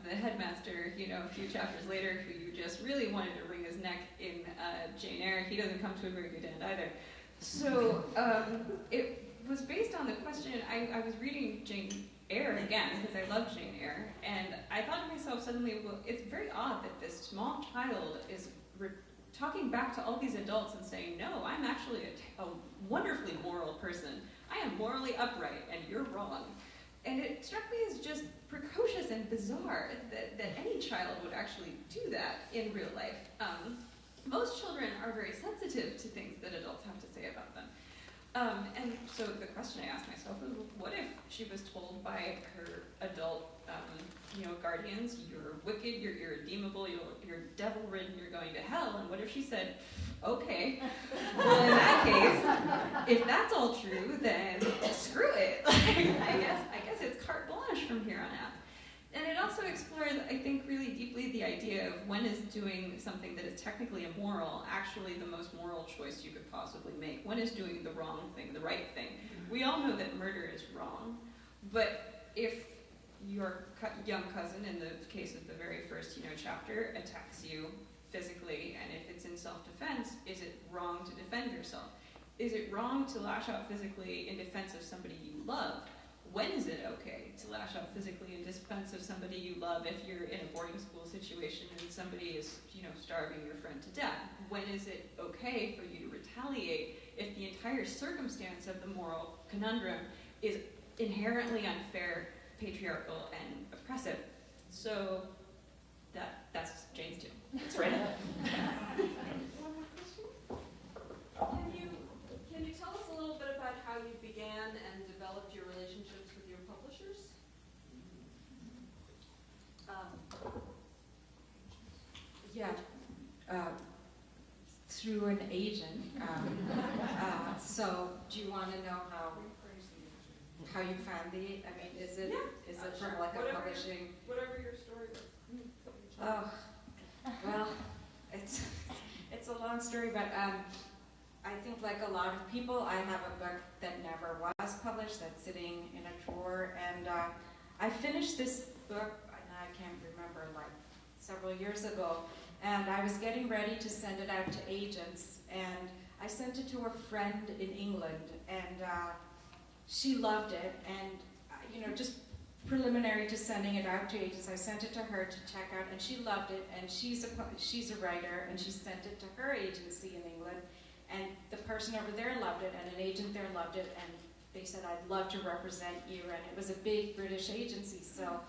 the headmaster, a few chapters later, who you just really wanted to wring his neck in Jane Eyre, he doesn't come to a very good end either. So it was based on the question. I was reading Jane Eyre again because I love Jane Eyre, and I thought to myself suddenly, well, it's very odd that this small child is talking back to all these adults and saying, no, I'm actually a wonderfully moral person. I am morally upright, and you're wrong. And it struck me as just precocious and bizarre that any child would actually do that in real life. Most children are very sensitive to things that adults have to say about them. And so the question I asked myself was, what if she was told by her adult guardians, you're wicked, you're irredeemable, you're devil-ridden, you're going to hell, and what if she said, okay, well in that case, if that's all true, then screw it. I guess it's carte blanche from here on out. And it also explored, I think, really deeply the idea of when is doing something that is technically immoral actually the most moral choice you could possibly make. When is doing the wrong thing, the right thing? We all know that murder is wrong, but if your young cousin, in the case of the very first chapter, attacks you physically, and if it's in self-defense, is it wrong to defend yourself? Is it wrong to lash out physically in defense of somebody you love? When is it okay to lash out physically in defense of somebody you love if you're in a boarding school situation and somebody is, starving your friend to death? When is it okay for you to retaliate if the entire circumstance of the moral conundrum is inherently unfair, patriarchal, and oppressive? So that's Jane Steele. It's right. One more question. Can you tell us a little bit about how you began and developed your relationships with your publishers? Through an agent. So, do you want to know how you found the? I mean, is it from like a publishing? Whatever your story was. Oh, well, it's a long story, but I think like a lot of people, I have a book that never was published that's sitting in a drawer, and I finished this book, and I can't remember, like several years ago, and I was getting ready to send it out to agents, and I sent it to a friend in England, and she loved it, and just preliminary to sending it out to agents, I sent it to her to check out, and she loved it, and she's a writer, and she sent it to her agency in England, and the person over there loved it, and an agent there loved it, and they said, I'd love to represent you, and it was a big British agency, so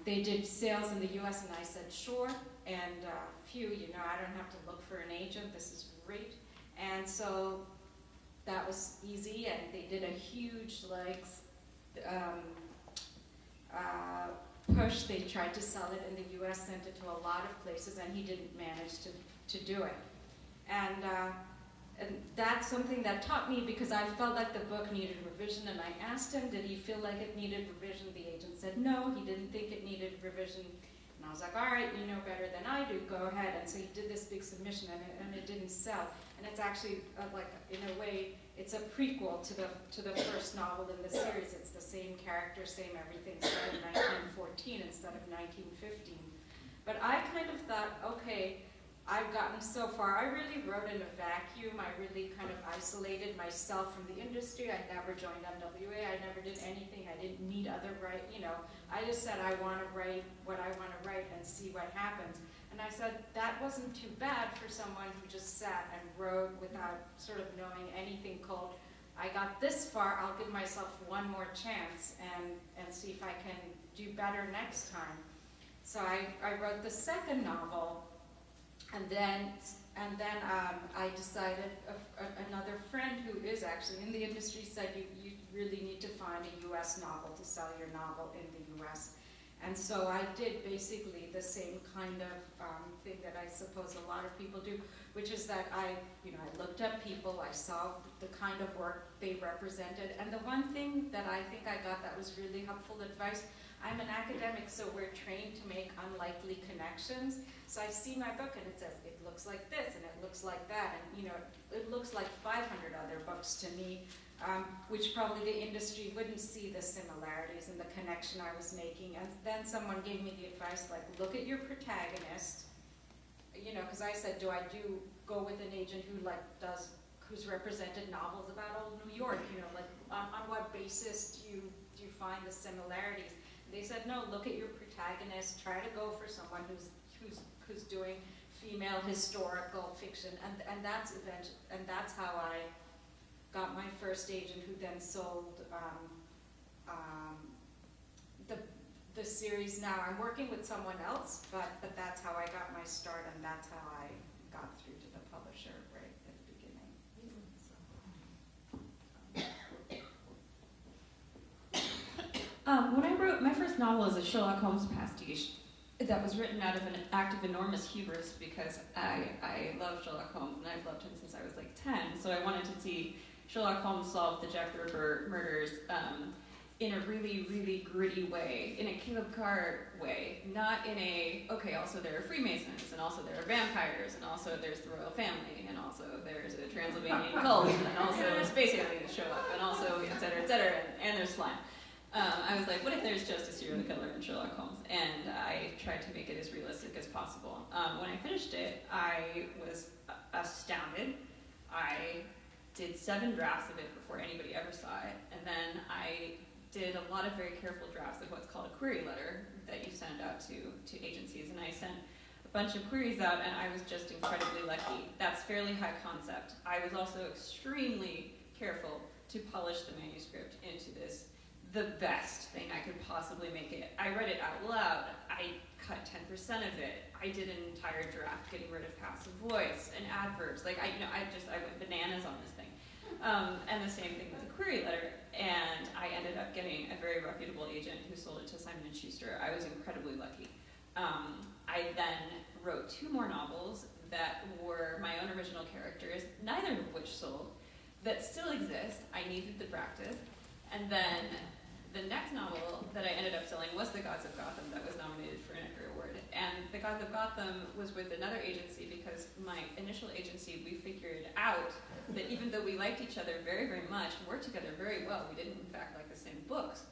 they did sales in the US, and I said, sure, and I don't have to look for an agent, this is great, and so that was easy, and they did a huge, push. They tried to sell it in the US, sent it to a lot of places, and he didn't manage to do it. And that's something that taught me, because I felt like the book needed revision, and I asked him, did he feel like it needed revision? The agent said no, he didn't think it needed revision. And I was like, all right, you know better than I do, go ahead. And so he did this big submission, and it didn't sell. And it's actually, in a way, it's a prequel to the first novel in the series. It's the same character, same everything, set in 1914 instead of 1915. But I kind of thought, okay, I've gotten so far. I really wrote in a vacuum. I really kind of isolated myself from the industry. I never joined NWA. I never did anything. I didn't need other I just said I want to write what I want to write and see what happens. And I said that wasn't too bad for someone who just sat and wrote without sort of knowing anything cold. I got this far, I'll give myself one more chance and see if I can do better next time. So I wrote the second novel, and then I decided, another friend who is actually in the industry said you really need to find a US novel to sell your novel in the US. And so I did basically the same kind of thing that I suppose a lot of people do, which is that I looked up people, I saw the kind of work they represented, and the one thing that I think I got that was really helpful advice, I'm an academic, so we're trained to make unlikely connections. So I see my book and it says, it looks like this and it looks like that, and it looks like 500 other books to me, which probably the industry wouldn't see the similarities and the connection I was making. And then someone gave me the advice, like, look at your protagonist, because I said, do I go with an agent who's represented novels about old New York, on what basis do you find the similarities? They said, no, look at your protagonist, try to go for someone who's doing female historical fiction, and that's how I got my first agent, who then sold the series. Now I'm working with someone else, but that's how I got my start, and that's how I got through to the publisher right at the beginning. When I wrote my first novel as a Sherlock Holmes pastiche, that was written out of an act of enormous hubris, because I love Sherlock Holmes and I've loved him since I was like 10. So I wanted to see Sherlock Holmes solve the Jack the Ripper murders in a really, really gritty way, in a King of Card way, not in a, okay, also there are Freemasons, and also there are vampires, and also there's the royal family, and also there's a Transylvanian cult, and also space aliens show up, and also et cetera, and there's slime. I was like, what if there's just a serial killer in Sherlock Holmes? And I tried to make it as realistic as possible. When I finished it, I was astounded. I did 7 drafts of it before anybody ever saw it, and then I did a lot of very careful drafts of what's called a query letter that you send out to agencies, and I sent a bunch of queries out, and I was just incredibly lucky. That's fairly high concept. I was also extremely careful to polish the manuscript into the best thing I could possibly make it. I read it out loud. I cut 10% of it. I did an entire draft getting rid of passive voice and adverbs. I went bananas on this thing. And the same thing with the query letter. And I ended up getting a very reputable agent who sold it to Simon & Schuster. I was incredibly lucky. I then wrote 2 more novels that were my own original characters, neither of which sold, that still exist. I needed the practice. And then the next novel that I ended up selling was The Gods of Gotham, that was nominated for an Edgar Award. And The Gods of Gotham was with another agency, because my initial agency, we figured out that even though we liked each other very, very much, worked together very well, we didn't in fact like the same books.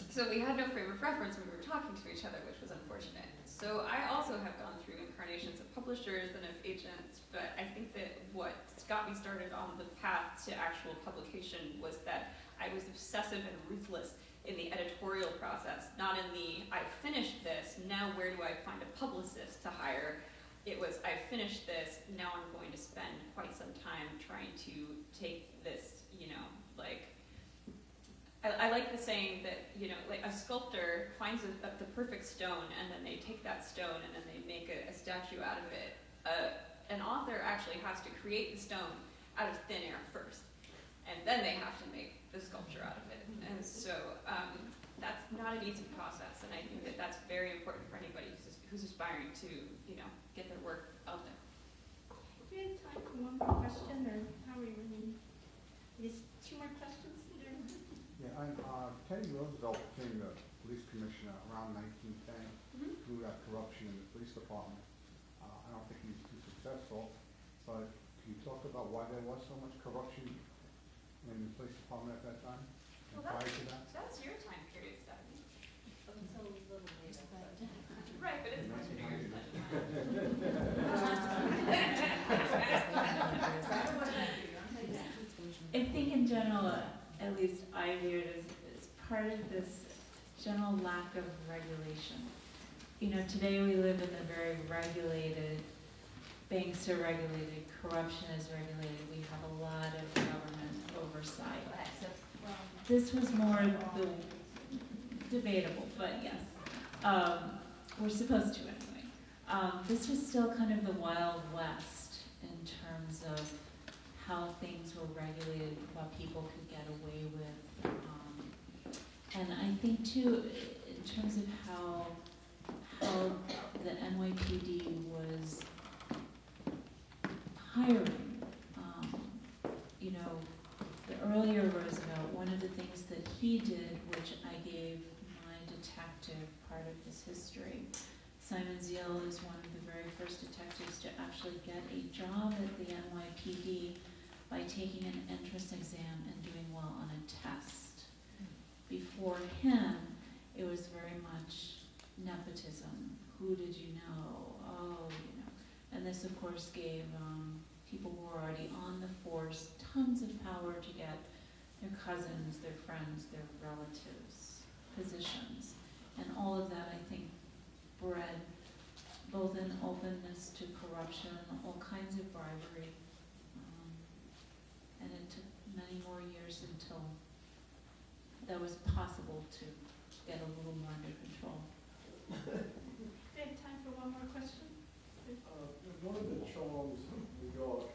So we had no frame of reference when we were talking to each other, which was unfortunate. So I also have gone through incarnations of publishers and of agents, but I think that what got me started on the path to actual publication was that I was obsessive and ruthless in the editorial process, not in the, I finished this, now where do I find a publicist to hire? It was, I finished this, now I'm going to spend quite some time trying to take this, I like the saying that, a sculptor finds the perfect stone, and then they take that stone and then they make a statue out of it. An author actually has to create the stone out of thin air first, and then they have to make the sculpture out of it. And so that's not an easy process, and I think that that's very important for anybody who's aspiring to, get their work out there. Do we have time for one more question, or how are we running? Just 2 more questions? Yeah, Teddy Roosevelt became the police commissioner around 1910 through that corruption in the police department. I don't think he was too successful, but can you talk about why there was so much corruption in the police department at that time? And prior to that? That's your time period, Stefanie. It's a little later, but. Right, but it's closer to yours. I think in general, at least I view it as part of this general lack of regulation. Today we live in a very regulated, banks are regulated, corruption is regulated, we have a lot of government oversight. This was more the debatable, but yes, we're supposed to anyway. This was still kind of the Wild West in terms of how things were regulated, what people could get away with. And I think too, in terms of how the NYPD was hiring, you know, the earlier Roosevelt, one of the things that he did, which I gave my detective part of his history. Simon Ziele is one of the very first detectives to actually get a job at the NYPD by taking an entrance exam and doing well on a test. Before him, it was very much nepotism. Who did you know? Oh, you know. And this, of course, gave people who were already on the force tons of power to get their cousins, their friends, their relatives, positions. And all of that, I think, bred both an openness to corruption, all kinds of bribery. And it took many more years until that was possible to get a little more under control. We have time for one more question. One of the charms of New York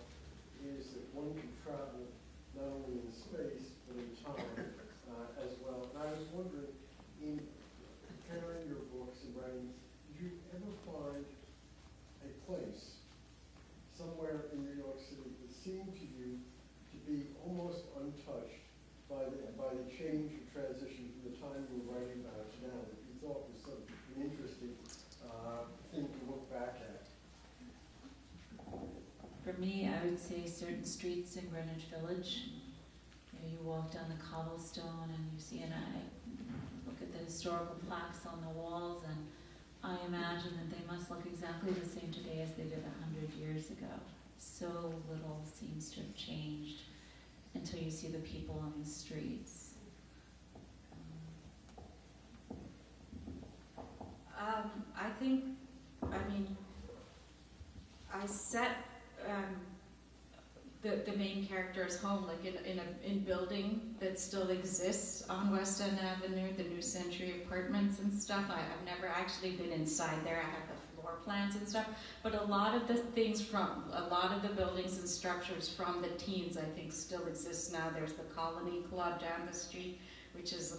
is that one can travel not only in space but in time as well. And I was wondering, in preparing your books and writing, did you ever find a place somewhere in New York City that seemed to you to be almost untouched by the change and transition from the time you were writing about it to now, that you thought was sort of an interesting thing to look back at? For me, I would say certain streets in Greenwich Village. You know, you walk down the cobblestone and you see, and I look at the historical plaques on the walls, and I imagine that they must look exactly the same today as they did 100 years ago. So little seems to have changed until you see the people on the streets. I think, I set the main character's home like in building that still exists on West End Avenue, the New Century Apartments and stuff. I've never actually been inside there. I have the floor plans and stuff, but a lot of the things a lot of the buildings and structures from the teens, I think, still exist now. There's the Colony Club down the street, which is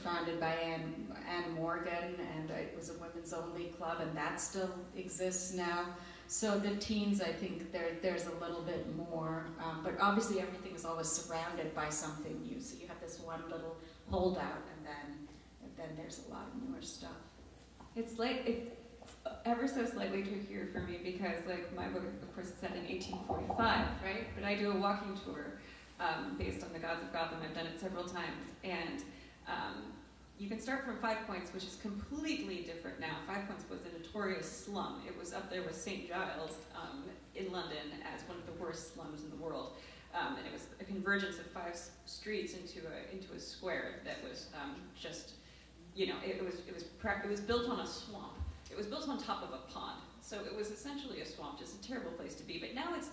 founded by Anne Morgan, and it was a women's only club, and that still exists now. So the teens, I think there's a little bit more, but obviously everything is always surrounded by something new. So you have this one little holdout, and then there's a lot of newer stuff. It's ever so slightly trickier for me because, like, my book, of course, is set in 1845, right? But I do a walking tour based on the Gods of Gotham. I've done it several times, and you can start from 5 Points, which is completely different now. 5 Points was a notorious slum. It was up there with St. Giles in London as one of the worst slums in the world. And it was a convergence of 5 streets into a square that was just, you know, it was built on a swamp. It was built on top of a pond. So it was essentially a swamp, just a terrible place to be. But now it's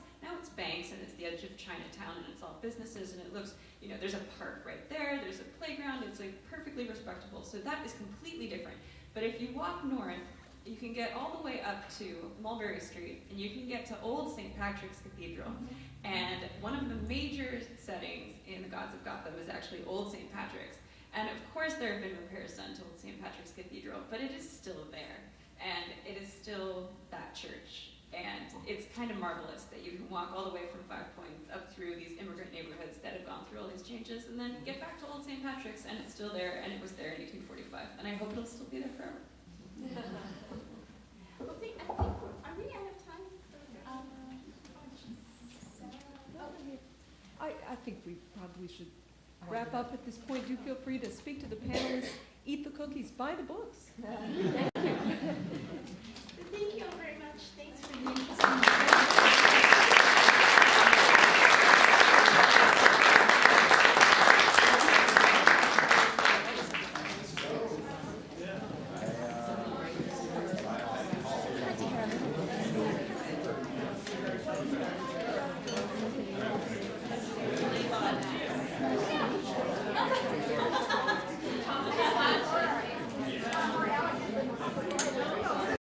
banks, and it's the edge of Chinatown, and it's all businesses, and it looks, you know, there's a park right there, there's a playground, it's like perfectly respectable. So that is completely different. But if you walk north, you can get all the way up to Mulberry Street, and you can get to Old St. Patrick's Cathedral. And one of the major settings in the Gods of Gotham is actually Old St. Patrick's. And of course there have been repairs done to Old St. Patrick's Cathedral, but it is still there. And it is still that church. And it's kind of marvelous that you can walk all the way from 5 Points up through these immigrant neighborhoods that have gone through all these changes, and then get back to Old St. Patrick's, and it's still there, and it was there in 1845. And I hope it'll still be there forever. Well, I think, are we out of time? I think we probably should wrap up at this point. Do feel free to speak to the panelists, eat the cookies, buy the books. Thank you.